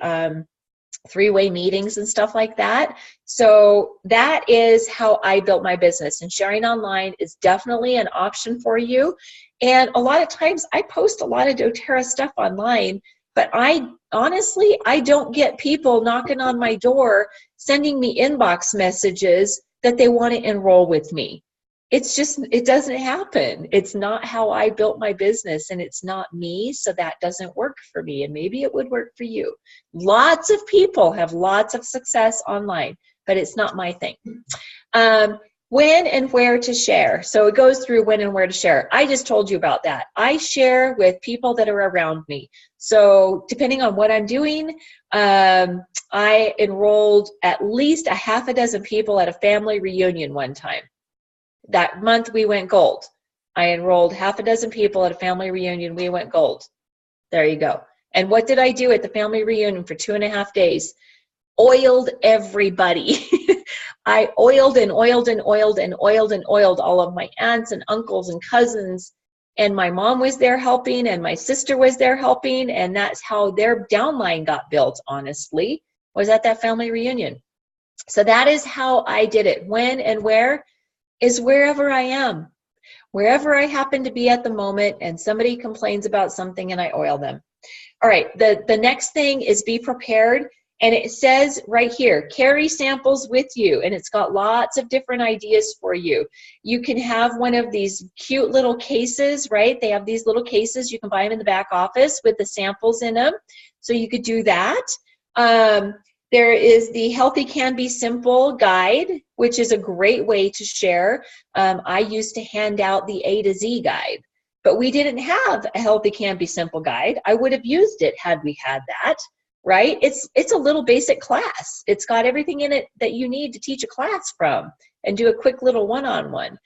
meetings and stuff like that. So that is how I built my business, and sharing online is definitely an option for you. And a lot of times I post a lot of doTERRA stuff online, but I honestly don't get people knocking on my door sending me inbox messages that they want to enroll with me. It's just, it doesn't happen. It's not how I built my business, and it's not me, so that doesn't work for me, and maybe it would work for you. Lots of people have lots of success online, but it's not my thing. When and where to share. So it goes through when and where to share. I just told you about that. I share with people that are around me. So depending on what I'm doing, I enrolled at least a half a dozen people at a family reunion one time. That month we went gold. I enrolled half a dozen people at a family reunion. We went gold. There you go. And what did I do at the family reunion for 2.5 days? Oiled everybody. I oiled and oiled and oiled and oiled and oiled all of my aunts and uncles and cousins. And my mom was there helping, and my sister was there helping. And that's how their downline got built, honestly, was at that family reunion. So that is how I did it. When and where is wherever I am. Wherever I happen to be at the moment, and somebody complains about something, and I oil them. All right, the next thing is be prepared. And it says right here, carry samples with you. And it's got lots of different ideas for you. You can have one of these cute little cases, right? They have these little cases. You can buy them in the back office with the samples in them. So you could do that. There is the Healthy Can Be Simple guide, which is a great way to share. I used to hand out the A to Z guide, but we didn't have a Healthy Can Be Simple guide. I would have used it had we had that. Right? It's a little basic class. It's got everything in it that you need to teach a class from and do a quick little one-on-one.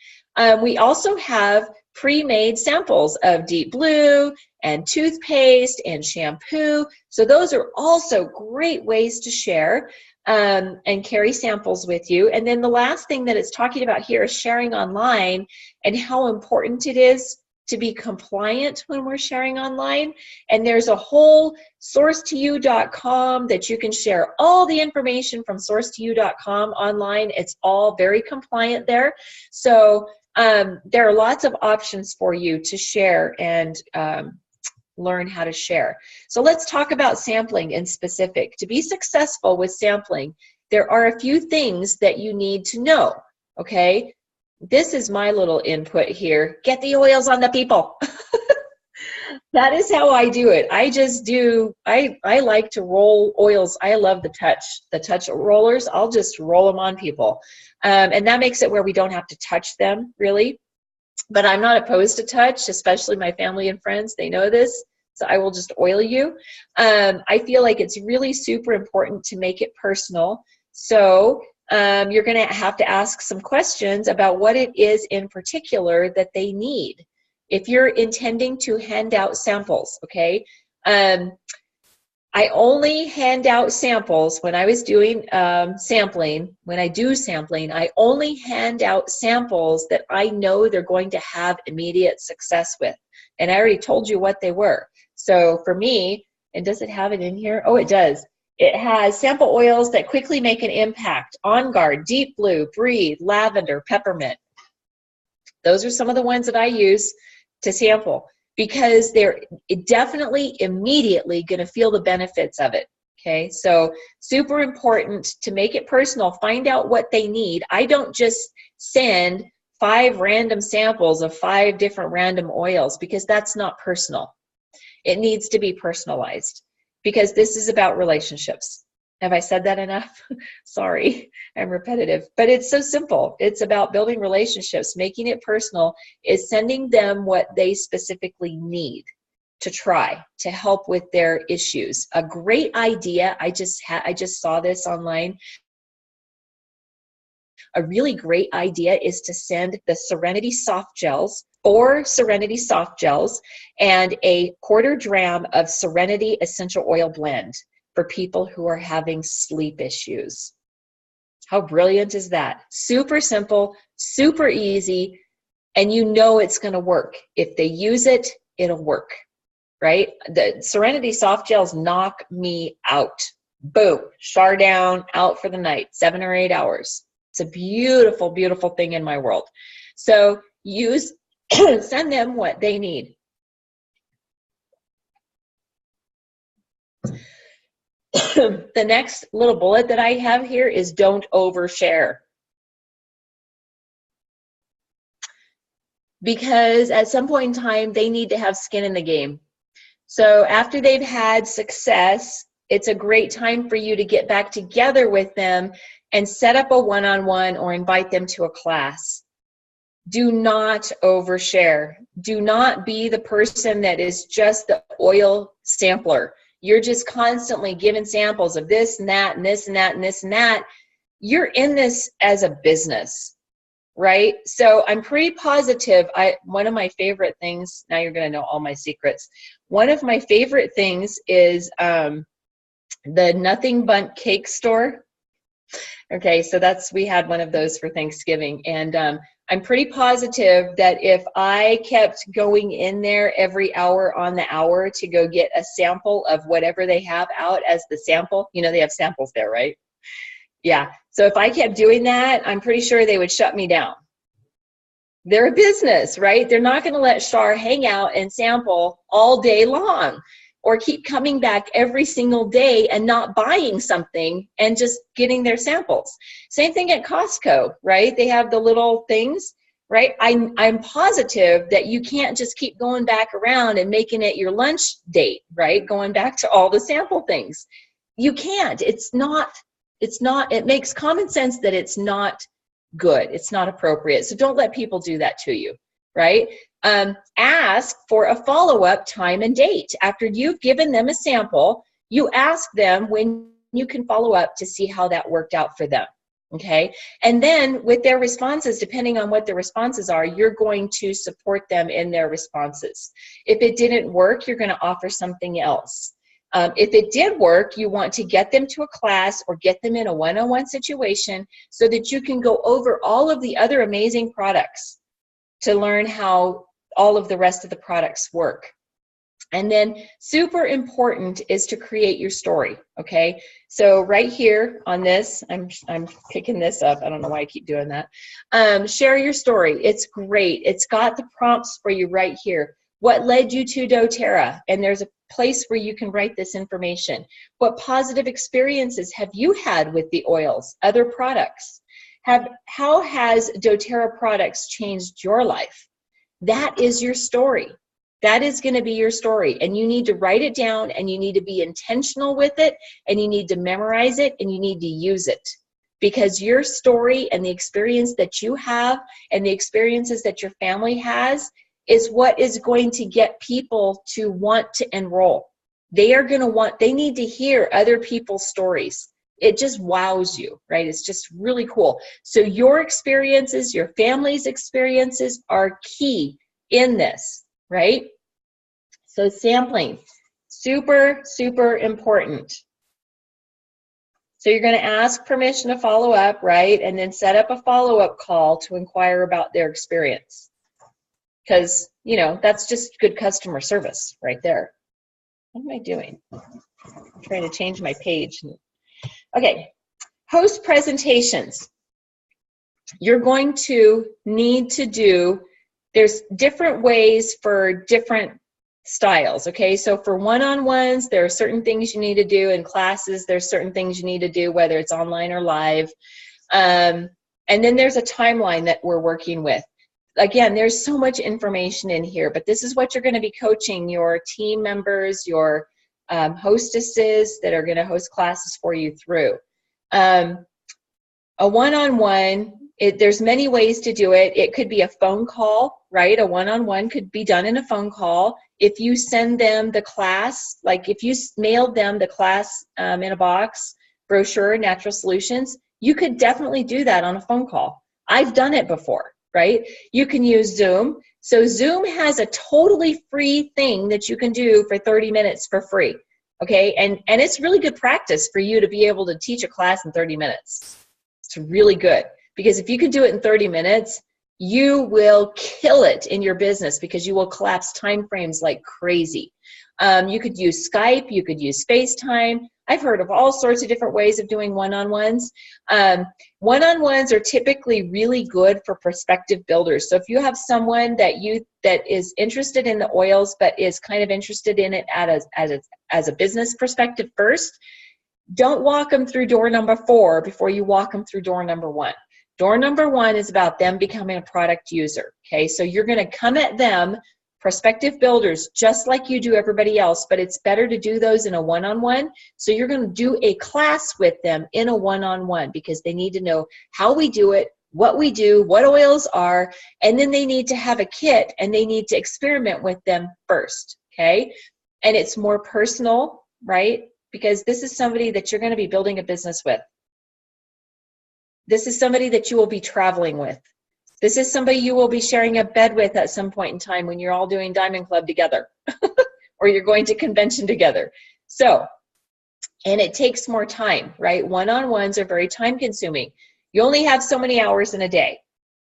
We also have pre-made samples of Deep Blue and toothpaste and shampoo. So those are also great ways to share and carry samples with you. And then the last thing that it's talking about here is sharing online and how important it is to be compliant when we're sharing online. And there's a whole source2you.com that you can share all the information from source2you.com online. It's all very compliant there. So there are lots of options for you to share and learn how to share. So let's talk about sampling in specific. To be successful with sampling, there are a few things that you need to know, okay? This is my little input here. Get the oils on the people. That is how I do it. I just do, I like to roll oils. I love the touch rollers. I'll just roll them on people. And that makes it where we don't have to touch them really. But I'm not opposed to touch, especially my family and friends. They know this. So I will just oil you. I feel like it's really super important to make it personal. So you're going to have to ask some questions about what it is in particular that they need. If you're intending to hand out samples, okay? I only hand out samples when I was doing sampling. When I do sampling, I only hand out samples that I know they're going to have immediate success with. And I already told you what they were. So for me, and does it have it in here? Oh, it does. It has sample oils that quickly make an impact. On Guard, Deep Blue, Breathe, Lavender, Peppermint. Those are some of the ones that I use to sample because they're definitely immediately going to feel the benefits of it. Okay, so super important to make it personal. Find out what they need. I don't just send 5 random samples of 5 different random oils because that's not personal. It needs to be personalized. Because this is about relationships. Have I said that enough? Sorry, I'm repetitive. But it's so simple. It's about building relationships. Making it personal is sending them what they specifically need to try to help with their issues. A great idea, I just saw this online. A really great idea is to send the Serenity Soft Gels, 4 Serenity Soft Gels, and a 1/4 dram of Serenity Essential Oil Blend for people who are having sleep issues. How brilliant is that? Super simple, super easy, and you know it's going to work. If they use it, it'll work. right? The Serenity soft gels knock me out. Boom, Char down, out for the night, 7 or 8 hours. It's a beautiful, beautiful thing in my world. So use, send them what they need. The next little bullet that I have here is don't overshare. Because at some point in time, they need to have skin in the game. So after they've had success, it's a great time for you to get back together with them and set up a one-on-one or invite them to a class. Do not overshare. Do not be the person that is just the oil sampler. You're just constantly giving samples of this and that and this and that and this and that. You're in this as a business, right? So I'm pretty positive. One of my favorite things, now you're going to know all my secrets. One of my favorite things is the Nothing Bundt Cake Store. Okay, so we had one of those for Thanksgiving, and I'm pretty positive that if I kept going in there every hour on the hour to go get a sample of whatever they have out as the sample, you know, they have samples there, right? Yeah, so if I kept doing that, I'm pretty sure they would shut me down. They're a business, right? They're not going to let Char hang out and sample all day long, or keep coming back every single day and not buying something and just getting their samples. Same thing at Costco, right? They have the little things, right? I'm positive that you can't just keep going back around and making it your lunch date, right? Going back to all the sample things. You can't. It makes common sense that it's not good. It's not appropriate. So don't let people do that to you, right? Ask for a follow-up time and date. After you've given them a sample, you ask them when you can follow up to see how that worked out for them, okay? And then with their responses, depending on what the responses are, you're going to support them in their responses. If it didn't work, you're going to offer something else. If it did work, you want to get them to a class or get them in a one-on-one situation so that you can go over all of the other amazing products to learn how all of the rest of the products work. And then super important is to create your story, okay? So right here on this, I'm picking this up. I don't know why I keep doing that. Share your story. It's great. It's got the prompts for you right here. What led you to doTERRA? And there's a place where you can write this information. What positive experiences have you had with the oils, other products? How has doTERRA products changed your life? That is your story. That is going to be your story. And you need to write it down, and you need to be intentional with it, and you need to memorize it, and you need to use it. Because your story and the experience that you have and the experiences that your family has is what is going to get people to want to enroll. They need to hear other people's stories. It just wows you, right? It's just really cool. So your experiences, your family's experiences are key in this, right? So sampling, super, super important. So you're going to ask permission to follow up, right? And then set up a follow-up call to inquire about their experience. Because, you know, that's just good customer service right there. What am I doing? I'm trying to change my page. Okay, host presentations. You're going to need to do, there's different ways for different styles, okay? So for one-on-ones, there are certain things you need to do. In classes, there's certain things you need to do, whether it's online or live. And then there's a timeline that we're working with. Again, there's so much information in here, but this is what you're going to be coaching your team members, your hostesses that are going to host classes for you through. A one-on-one, there's many ways to do it. It could be a phone call, right? A one-on-one could be done in a phone call. If you send them the class, like if you mailed them the class in a box, brochure, Natural Solutions, you could definitely do that on a phone call. I've done it before, right? You can use Zoom. So Zoom has a totally free thing that you can do for 30 minutes for free, okay? And it's really good practice for you to be able to teach a class in 30 minutes. It's really good, because if you can do it in 30 minutes, you will kill it in your business because you will collapse time frames like crazy. You could use Skype, you could use FaceTime. I've heard of all sorts of different ways of doing one-on-ones. One-on-ones are typically really good for prospective builders. So if you have someone that is interested in the oils but is kind of interested in it as a business perspective first, don't walk them through door number 4 before you walk them through door number 1. Door number 1 is about them becoming a product user, okay? So you're going to come at them, prospective builders, just like you do everybody else, but it's better to do those in a one-on-one. So you're going to do a class with them in a one-on-one because they need to know how we do it, what we do, what oils are, and then they need to have a kit and they need to experiment with them first, okay? And it's more personal, right? Because this is somebody that you're going to be building a business with. This is somebody that you will be traveling with. This is somebody you will be sharing a bed with at some point in time when you're all doing Diamond Club together or you're going to convention together. So, and it takes more time, right? One-on-ones are very time consuming. You only have so many hours in a day.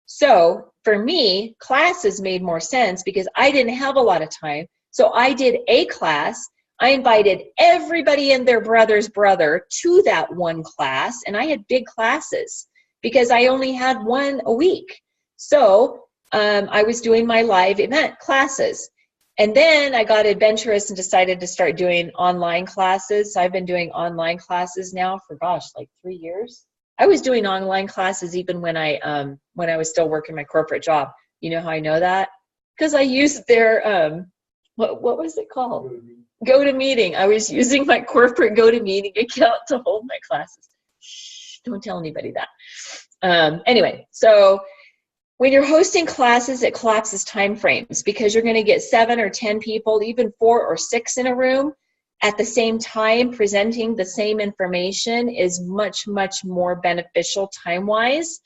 So for me, classes made more sense because I didn't have a lot of time. So I did a class. I invited everybody and their brother's brother to that one class, and I had big classes because I only had one a week. So I was doing my live event classes. And then I got adventurous and decided to start doing online classes. So I've been doing online classes now for, gosh, like 3 years. I was doing online classes even when I was still working my corporate job. You know how I know that? Because I used their, what was it called? GoToMeeting. I was using my corporate GoToMeeting account to hold my classes. Shh, don't tell anybody that. Anyway, so when you're hosting classes, it collapses time frames because you're going to get 7 or 10 people, even 4 or 6 in a room at the same time. Presenting the same information is much, much more beneficial time-wise.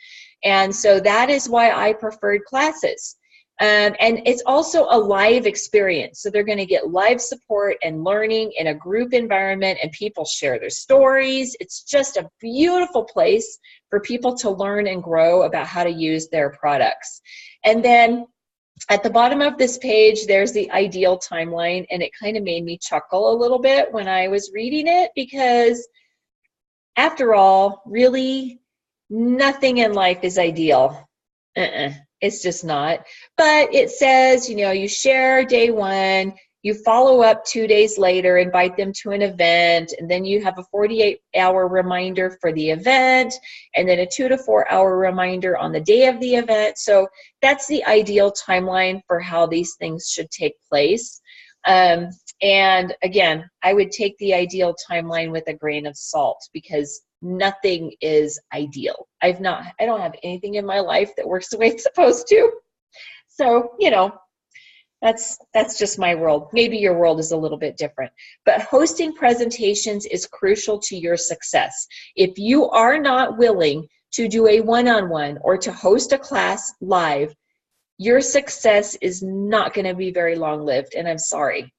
And so that is why I preferred classes. And it's also a live experience. So they're going to get live support and learning in a group environment, and people share their stories. It's just a beautiful place for people to learn and grow about how to use their products. And then at the bottom of this page, there's the ideal timeline, and it kind of made me chuckle a little bit when I was reading it because after all, really, nothing in life is ideal. It's just not. But it says, you know, you share day 1, you follow up 2 days later, invite them to an event, and then you have a 48-hour reminder for the event, and then a 2 to 4 hour reminder on the day of the event. So that's the ideal timeline for how these things should take place. And again, I would take the ideal timeline with a grain of salt because nothing is ideal. I don't have anything in my life that works the way it's supposed to. So, you know, that's just my world. Maybe your world is a little bit different. But hosting presentations is crucial to your success. If you are not willing to do a one-on-one or to host a class live, your success is not going to be very long-lived. And I'm sorry,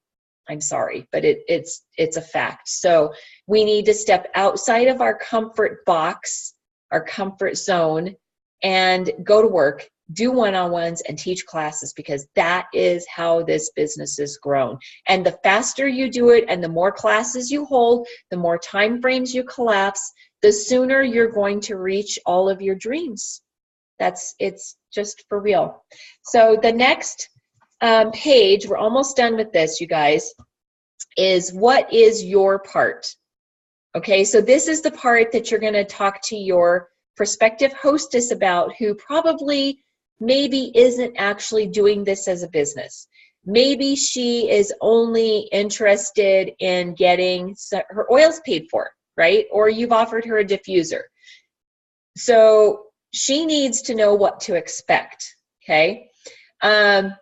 but it's a fact. So we need to step outside of our comfort box, our comfort zone, and go to work, do one-on-ones, and teach classes because that is how this business has grown. And the faster you do it and the more classes you hold, the more time frames you collapse, the sooner you're going to reach all of your dreams. It's just for real. So the next page, we're almost done with this, you guys, is what is your part? Okay, so this is the part that you're going to talk to your prospective hostess about who probably maybe isn't actually doing this as a business. Maybe she is only interested in getting her oils paid for, right? Or you've offered her a diffuser. So she needs to know what to expect, okay? And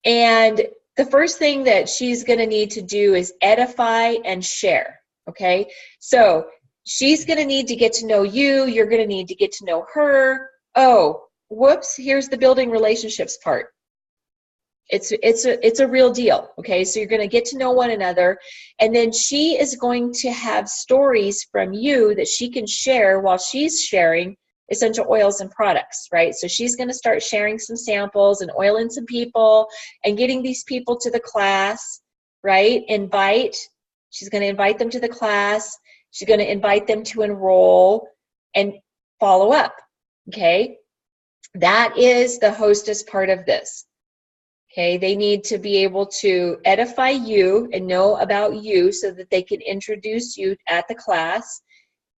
the first thing that she's going to need to do is edify and share, okay? So she's going to need to get to know you. You're going to need to get to know her. Oh, whoops, here's the building relationships part. It's a real deal, okay? So you're going to get to know one another, and then she is going to have stories from you that she can share while she's sharing essential oils and products, right? So she's going to start sharing some samples and oiling some people and getting these people to the class, right? She's going to invite them to the class. She's going to invite them to enroll and follow up, okay? That is the hostess part of this. Okay, they need to be able to edify you and know about you so that they can introduce you at the class.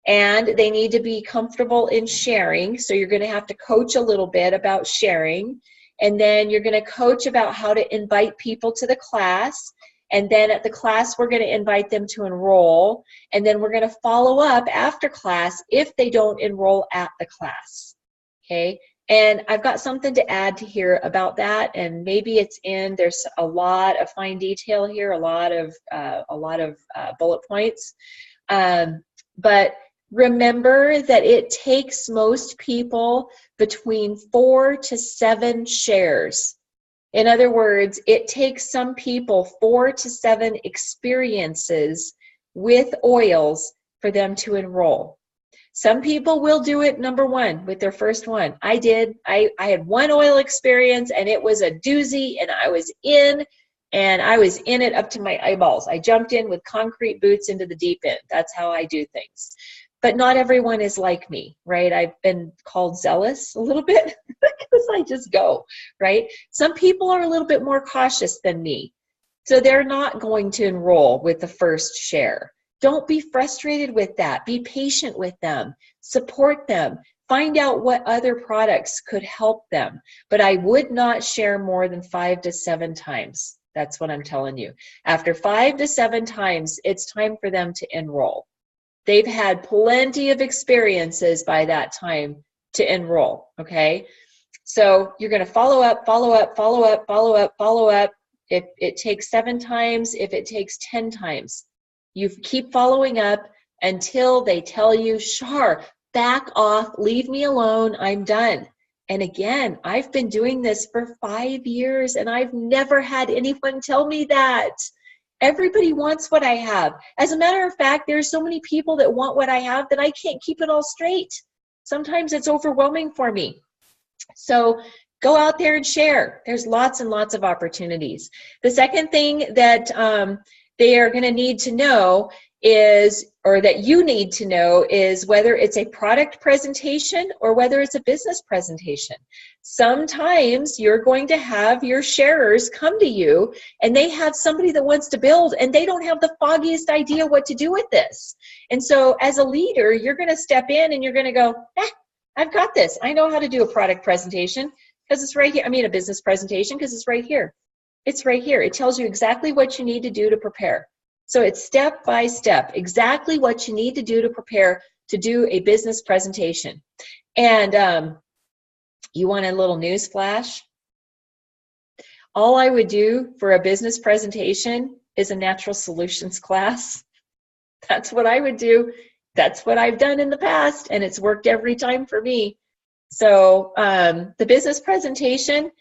And they need to be comfortable in sharing. So you're going to have to coach a little bit about sharing. And then you're going to coach about how to invite people to the class. And then at the class, we're going to invite them to enroll. And then we're going to follow up after class if they don't enroll at the class. Okay. And I've got something to add to here about that, and maybe there's a lot of fine detail here, a lot of bullet points. But remember that it takes most people between 4 to 7 shares. In other words, it takes some people 4 to 7 experiences with oils for them to enroll. Some people will do it number one with their first one. I did. I had one oil experience and it was a doozy, and I was in it up to my eyeballs. I jumped in with concrete boots into the deep end. That's how I do things. But not everyone is like me, right? I've been called zealous a little bit because I just go, right? Some people are a little bit more cautious than me. So they're not going to enroll with the first share. Don't be frustrated with that. Be patient with them. Support them. Find out what other products could help them. But I would not share more than 5 to 7 times. That's what I'm telling you. After 5 to 7 times, it's time for them to enroll. They've had plenty of experiences by that time to enroll, okay? So you're going to follow up, follow up, follow up, follow up, follow up. If it takes 7 times, if it takes 10 times. You keep following up until they tell you, Shar, back off, leave me alone, I'm done. And again, I've been doing this for 5 years and I've never had anyone tell me that. Everybody wants what I have. As a matter of fact, there's so many people that want what I have that I can't keep it all straight. Sometimes it's overwhelming for me. So go out there and share. There's lots and lots of opportunities. The second thing that they are going to need to know is, or that you need to know, is whether it's a product presentation or whether it's a business presentation. Sometimes you're going to have your sharers come to you and they have somebody that wants to build and they don't have the foggiest idea what to do with this. And so as a leader, you're going to step in and you're going to go, I've got this. I know how to do a product presentation because it's right here. I mean, a business presentation because it's right here. It's right here. It tells you exactly what you need to do to prepare. So it's step by step, exactly what you need to do to prepare to do a business presentation. And you want a little news flash? All I would do for a business presentation is a natural solutions class. That's what I would do. That's what I've done in the past, and it's worked every time for me. So the business presentation,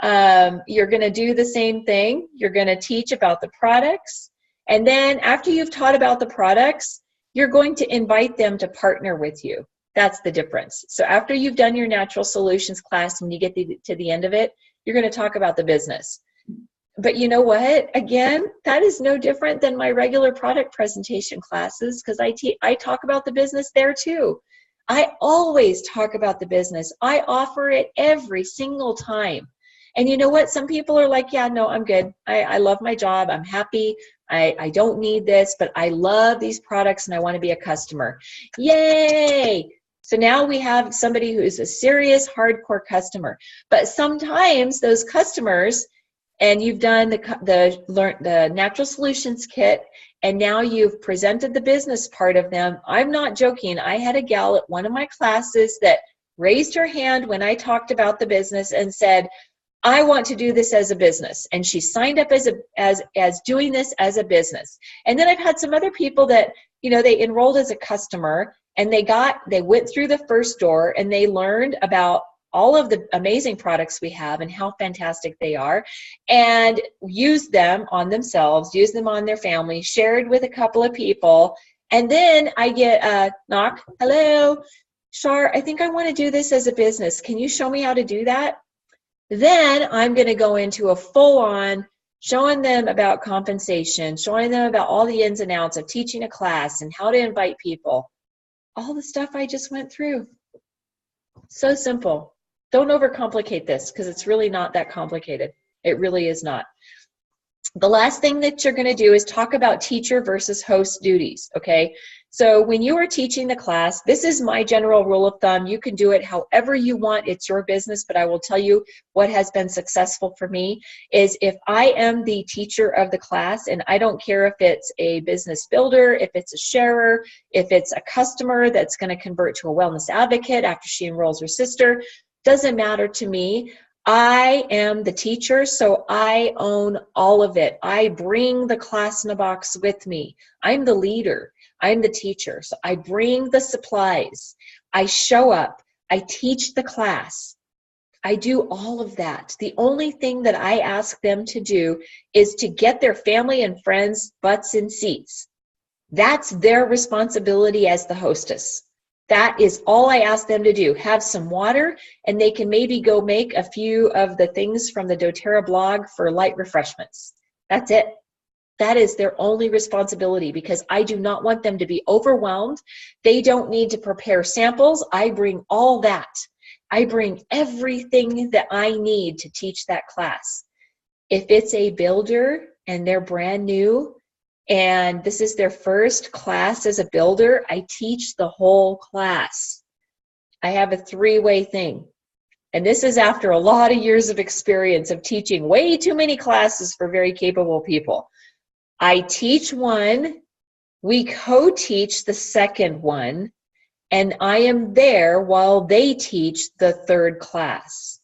you're going to do the same thing. You're going to teach about the products. And then after you've taught about the products, you're going to invite them to partner with you. That's the difference. So after you've done your natural solutions class, when you get to the end of it, you're going to talk about the business. But you know what? Again, that is no different than my regular product presentation classes because I talk about the business there too. I always talk about the business. I offer it every single time. And you know what? Some people are like, yeah, no, I'm good. I love my job. I'm happy. I don't need this, but I love these products and I want to be a customer. Yay! So now we have somebody who is a serious, hardcore customer. But sometimes those customers, and you've done the Natural Solutions Kit, and now you've presented the business part of them. I'm not joking. I had a gal at one of my classes that raised her hand when I talked about the business and said, I want to do this as a business. And she signed up as doing this as a business. And then I've had some other people that, you know, they enrolled as a customer and they went through the first door and they learned about all of the amazing products we have and how fantastic they are, and used them on themselves, used them on their family, shared with a couple of people. And then I get a knock, hello, Shar, I think I want to do this as a business. Can you show me how to do that? Then I'm going to go into a full-on showing them about compensation, showing them about all the ins and outs of teaching a class and how to invite people. All the stuff I just went through. So simple. Don't overcomplicate this because it's really not that complicated. It really is not. The last thing that you're going to do is talk about teacher versus host duties, okay? So when you are teaching the class, this is my general rule of thumb. You can do it however you want. It's your business, but I will tell you what has been successful for me is if I am the teacher of the class, and I don't care if it's a business builder, if it's a sharer, if it's a customer that's going to convert to a wellness advocate after she enrolls her sister, doesn't matter to me. I am the teacher, so I own all of it. I bring the class in a box with me. I'm the leader. I'm the teacher. So I bring the supplies. I show up. I teach the class. I do all of that. The only thing that I ask them to do is to get their family and friends' butts in seats. That's their responsibility as the hostess. That is all I ask them to do. Have some water, and they can maybe go make a few of the things from the doTERRA blog for light refreshments. That's it. That is their only responsibility because I do not want them to be overwhelmed. They don't need to prepare samples. I bring all that. I bring everything that I need to teach that class. If it's a builder and they're brand new, and this is their first class as a builder, I teach the whole class. I have a three-way thing. And this is after a lot of years of experience of teaching way too many classes for very capable people. I teach one, we co-teach the second one, and I am there while they teach the third class.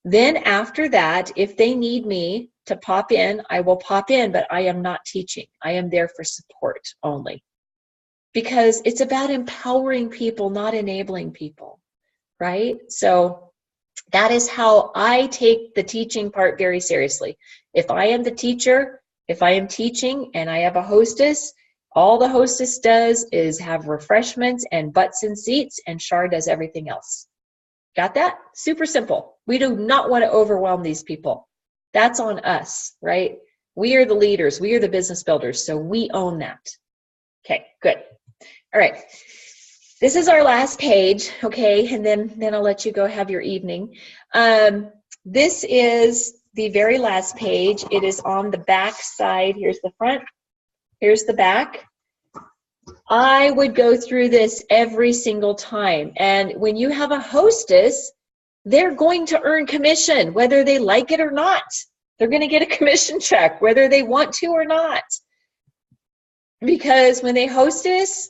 Then after that, if they need me to pop in, I will pop in, but I am not teaching. I am there for support only. Because it's about empowering people, not enabling people, right? So that is how I take the teaching part very seriously. If I am the teacher, if I am teaching and I have a hostess, all the hostess does is have refreshments and butts in seats, and Shar does everything else. Got that? Super simple. We do not want to overwhelm these people. That's on us, right? We are the leaders. We are the business builders, so we own that. Okay, good. All right. This is our last page, okay, and then I'll let you go have your evening. This is the very last page. It is on the back side. Here's the front. Here's the back. I would go through this every single time. And when you have a hostess, they're going to earn commission, whether they like it or not. They're going to get a commission check, whether they want to or not. Because when they hostess,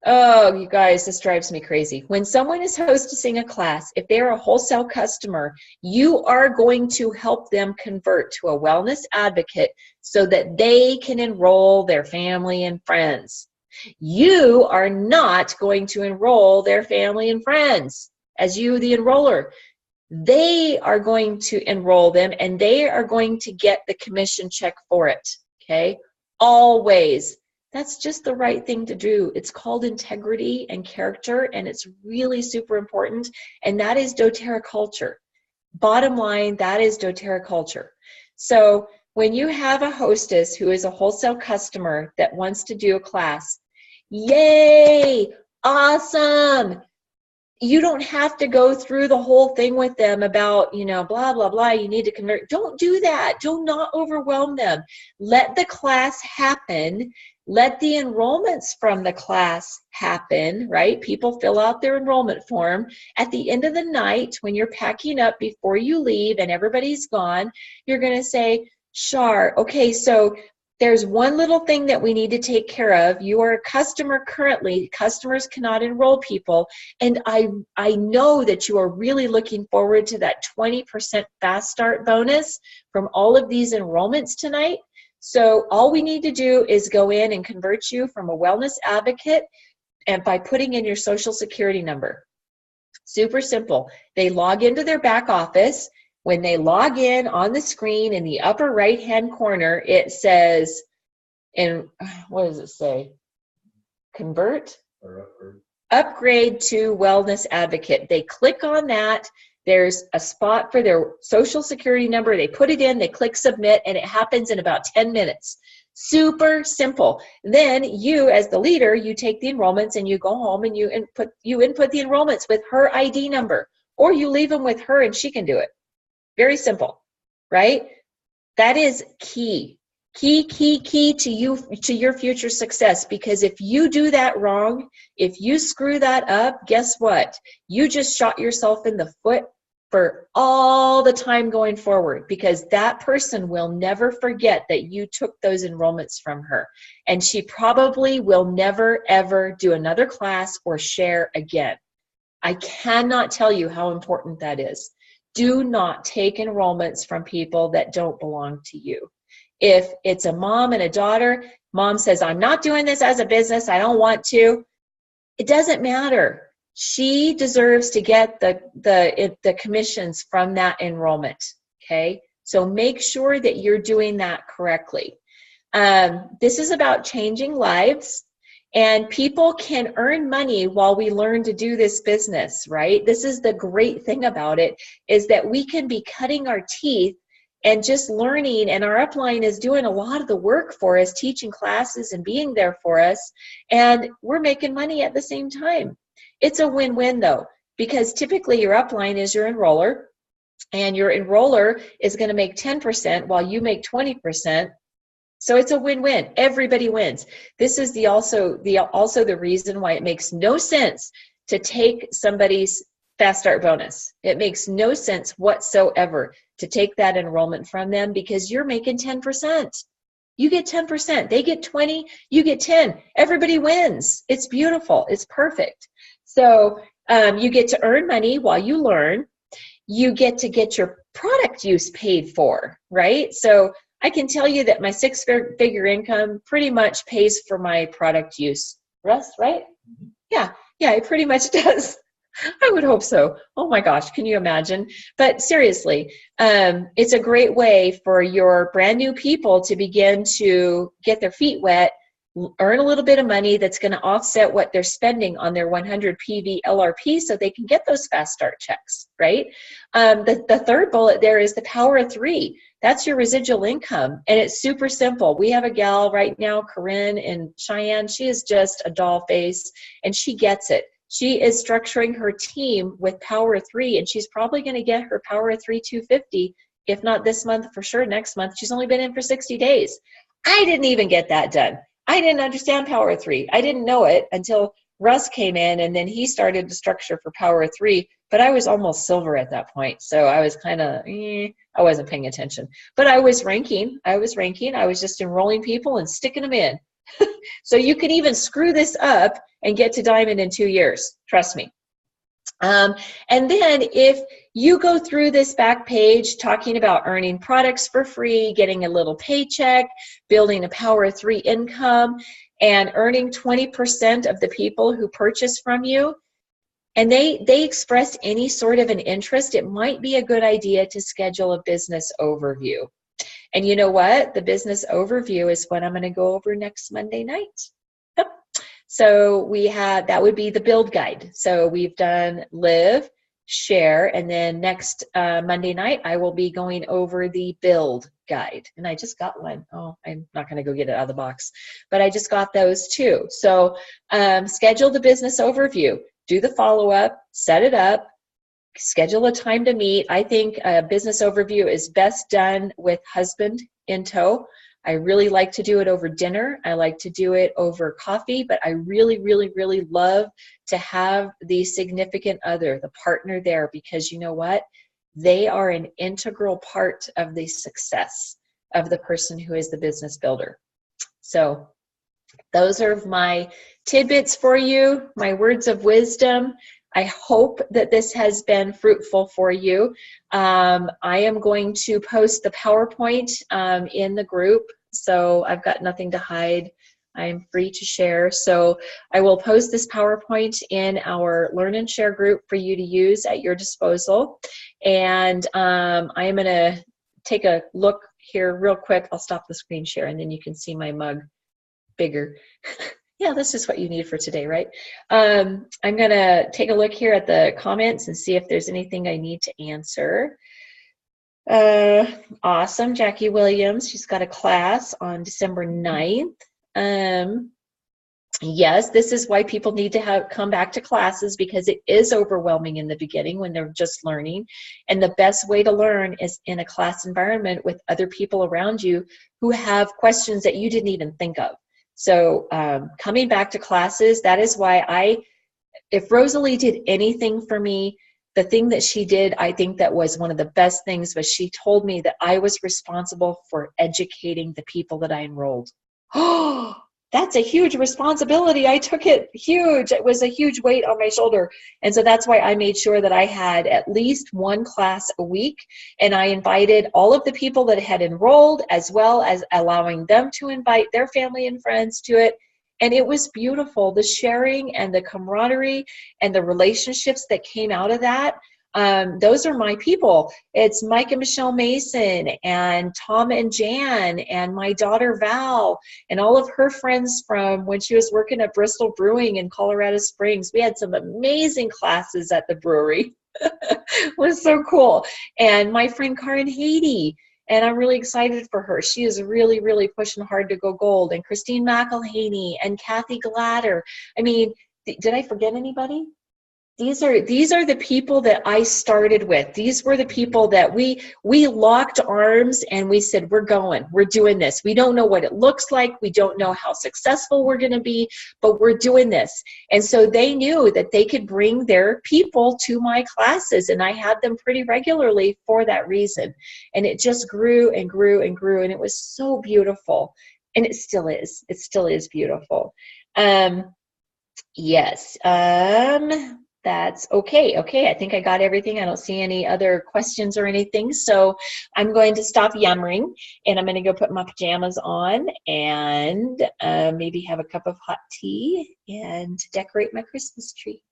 oh, you guys, this drives me crazy. When someone is hostessing a class, if they're a wholesale customer, you are going to help them convert to a wellness advocate so that they can enroll their family and friends. You are not going to enroll their family and friends as you, the enroller. They are going to enroll them, and they are going to get the commission check for it, okay? Always. That's just the right thing to do. It's called integrity and character, and it's really super important, and that is doTERRA culture. Bottom line, that is doTERRA culture. So when you have a hostess who is a wholesale customer that wants to do a class, yay, awesome. You don't have to go through the whole thing with them about, you know, blah, blah, blah, you need to convert. Don't do that. Do not overwhelm them. Let the class happen. Let the enrollments from the class happen, right? People fill out their enrollment form. At the end of the night, when you're packing up before you leave and everybody's gone, you're going to say, Shar, okay, so there's one little thing that we need to take care of. You are a customer currently. Customers cannot enroll people. And I know that you are really looking forward to that 20% fast start bonus from all of these enrollments tonight. So all we need to do is go in and convert you from a wellness advocate and by putting in your social security number. Super simple. They log into their back office. When they log in on the screen in the upper right-hand corner, it says, and what does it say? Convert? upgrade to Wellness Advocate. They click on that. There's a spot for their social security number. They put it in, they click submit, and it happens in about 10 minutes. Super simple. Then you, as the leader, you take the enrollments and you go home and you input the enrollments with her ID number, or you leave them with her and she can do it. Very simple, right? That is key to your future success, because if you do that wrong, if you screw that up, guess what? You just shot yourself in the foot for all the time going forward, because that person will never forget that you took those enrollments from her, and she probably will never ever do another class or share again. I cannot tell you how important that is. Do not take enrollments from people that don't belong to you. If it's a mom and a daughter, mom says, I'm not doing this as a business, I don't want to. It doesn't matter. She deserves to get the commissions from that enrollment, okay? So make sure that you're doing that correctly. This is about changing lives, and people can earn money while we learn to do this business, right? This is the great thing about it, is that we can be cutting our teeth and just learning, and our upline is doing a lot of the work for us, teaching classes and being there for us, and we're making money at the same time. It's a win-win though, because typically your upline is your enroller, and your enroller is going to make 10% while you make 20%. So it's a win-win. Everybody wins. This is also the reason why it makes no sense to take somebody's Fast Start bonus. It makes no sense whatsoever to take that enrollment from them, because you're making 10%. You get 10%. They get 20. You get 10. Everybody wins. It's beautiful. It's perfect. So you get to earn money while you learn. You get to get your product use paid for, right? So I can tell you that my six-figure income pretty much pays for my product use. Russ, right? Yeah, it pretty much does. I would hope so. Oh my gosh, can you imagine? But seriously, it's a great way for your brand new people to begin to get their feet wet, earn a little bit of money that's going to offset what they're spending on their 100 PV LRP, so they can get those Fast Start checks, right? The third bullet there is the power of three. That's your residual income, and it's super simple. We have a gal right now, Corinne in Cheyenne. She is just a doll face, and she gets it. She is structuring her team with Power 3, and she's probably going to get her Power 3 250, if not this month, for sure next month. She's only been in for 60 days. I didn't even get that done. I didn't understand Power 3. I didn't know it until Russ came in, and then he started to structure for Power 3, but I was almost silver at that point. So I was kind of, I wasn't paying attention. But I was ranking. I was just enrolling people and sticking them in. So you can even screw this up and get to diamond in 2 years. Trust me. And then if you go through this back page talking about earning products for free, getting a little paycheck, building a Power 3 income, and earning 20% of the people who purchase from you, and they express any sort of an interest, it might be a good idea to schedule a business overview. And you know what? The business overview is what I'm going to go over next Monday night. Yep. So that would be the build guide. So we've done live, share, and then next Monday night, I will be going over the build guide. And I just got one. Oh, I'm not going to go get it out of the box, but I just got those too. So schedule the business overview, do the follow-up, set it up, schedule a time to meet. I think a business overview is best done with husband in tow. I really like to do it over dinner. I like to do it over coffee, but I really, really, really love to have the significant other, the partner there, because you know what? They are an integral part of the success of the person who is the business builder. So those are my tidbits for you, my words of wisdom. I hope that this has been fruitful for you. I am going to post the PowerPoint in the group, so I've got nothing to hide. I'm free to share. So I will post this PowerPoint in our Learn and Share group for you to use at your disposal. And I am going to take a look here real quick. I'll stop the screen share, and then you can see my mug bigger. Yeah, that's just what you need for today, right? I'm going to take a look here at the comments and see if there's anything I need to answer. Awesome. Jackie Williams, she's got a class on December 9th. Yes, this is why people need to come back to classes, because it is overwhelming in the beginning when they're just learning. And the best way to learn is in a class environment with other people around you who have questions that you didn't even think of. So coming back to classes, that is why if Rosalie did anything for me, the thing that she did, I think that was one of the best things, was she told me that I was responsible for educating the people that I enrolled. Oh, that's a huge responsibility. I took it huge. It was a huge weight on my shoulder. And so that's why I made sure that I had at least one class a week. And I invited all of the people that had enrolled, as well as allowing them to invite their family and friends to it. And it was beautiful, the sharing and the camaraderie and the relationships that came out of that. Those are my people. It's Mike and Michelle Mason and Tom and Jan and my daughter Val and all of her friends from when she was working at Bristol Brewing in Colorado Springs. We had some amazing classes at the brewery. It was so cool. And my friend Karen Haiti. And I'm really excited for her. She is really, really pushing hard to go gold. And Christine McElhaney and Kathy Glatter. I mean, did I forget anybody? These are the people that I started with. These were the people that we locked arms and we said, we're going, we're doing this. We don't know what it looks like. We don't know how successful we're going to be, but we're doing this. And so they knew that they could bring their people to my classes, and I had them pretty regularly for that reason. And it just grew and grew and grew, and it was so beautiful. And it still is. It still is beautiful. Yes. That's okay. Okay, I think I got everything. I don't see any other questions or anything. So I'm going to stop yammering, and I'm going to go put my pajamas on and maybe have a cup of hot tea and decorate my Christmas tree.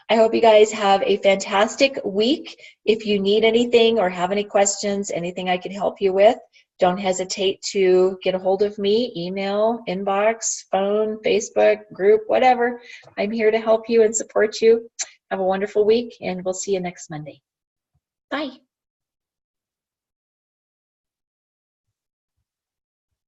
I hope you guys have a fantastic week. If you need anything or have any questions, anything I can help you with, don't hesitate to get a hold of me, email, inbox, phone, Facebook, group, whatever. I'm here to help you and support you. Have a wonderful week, and we'll see you next Monday. Bye.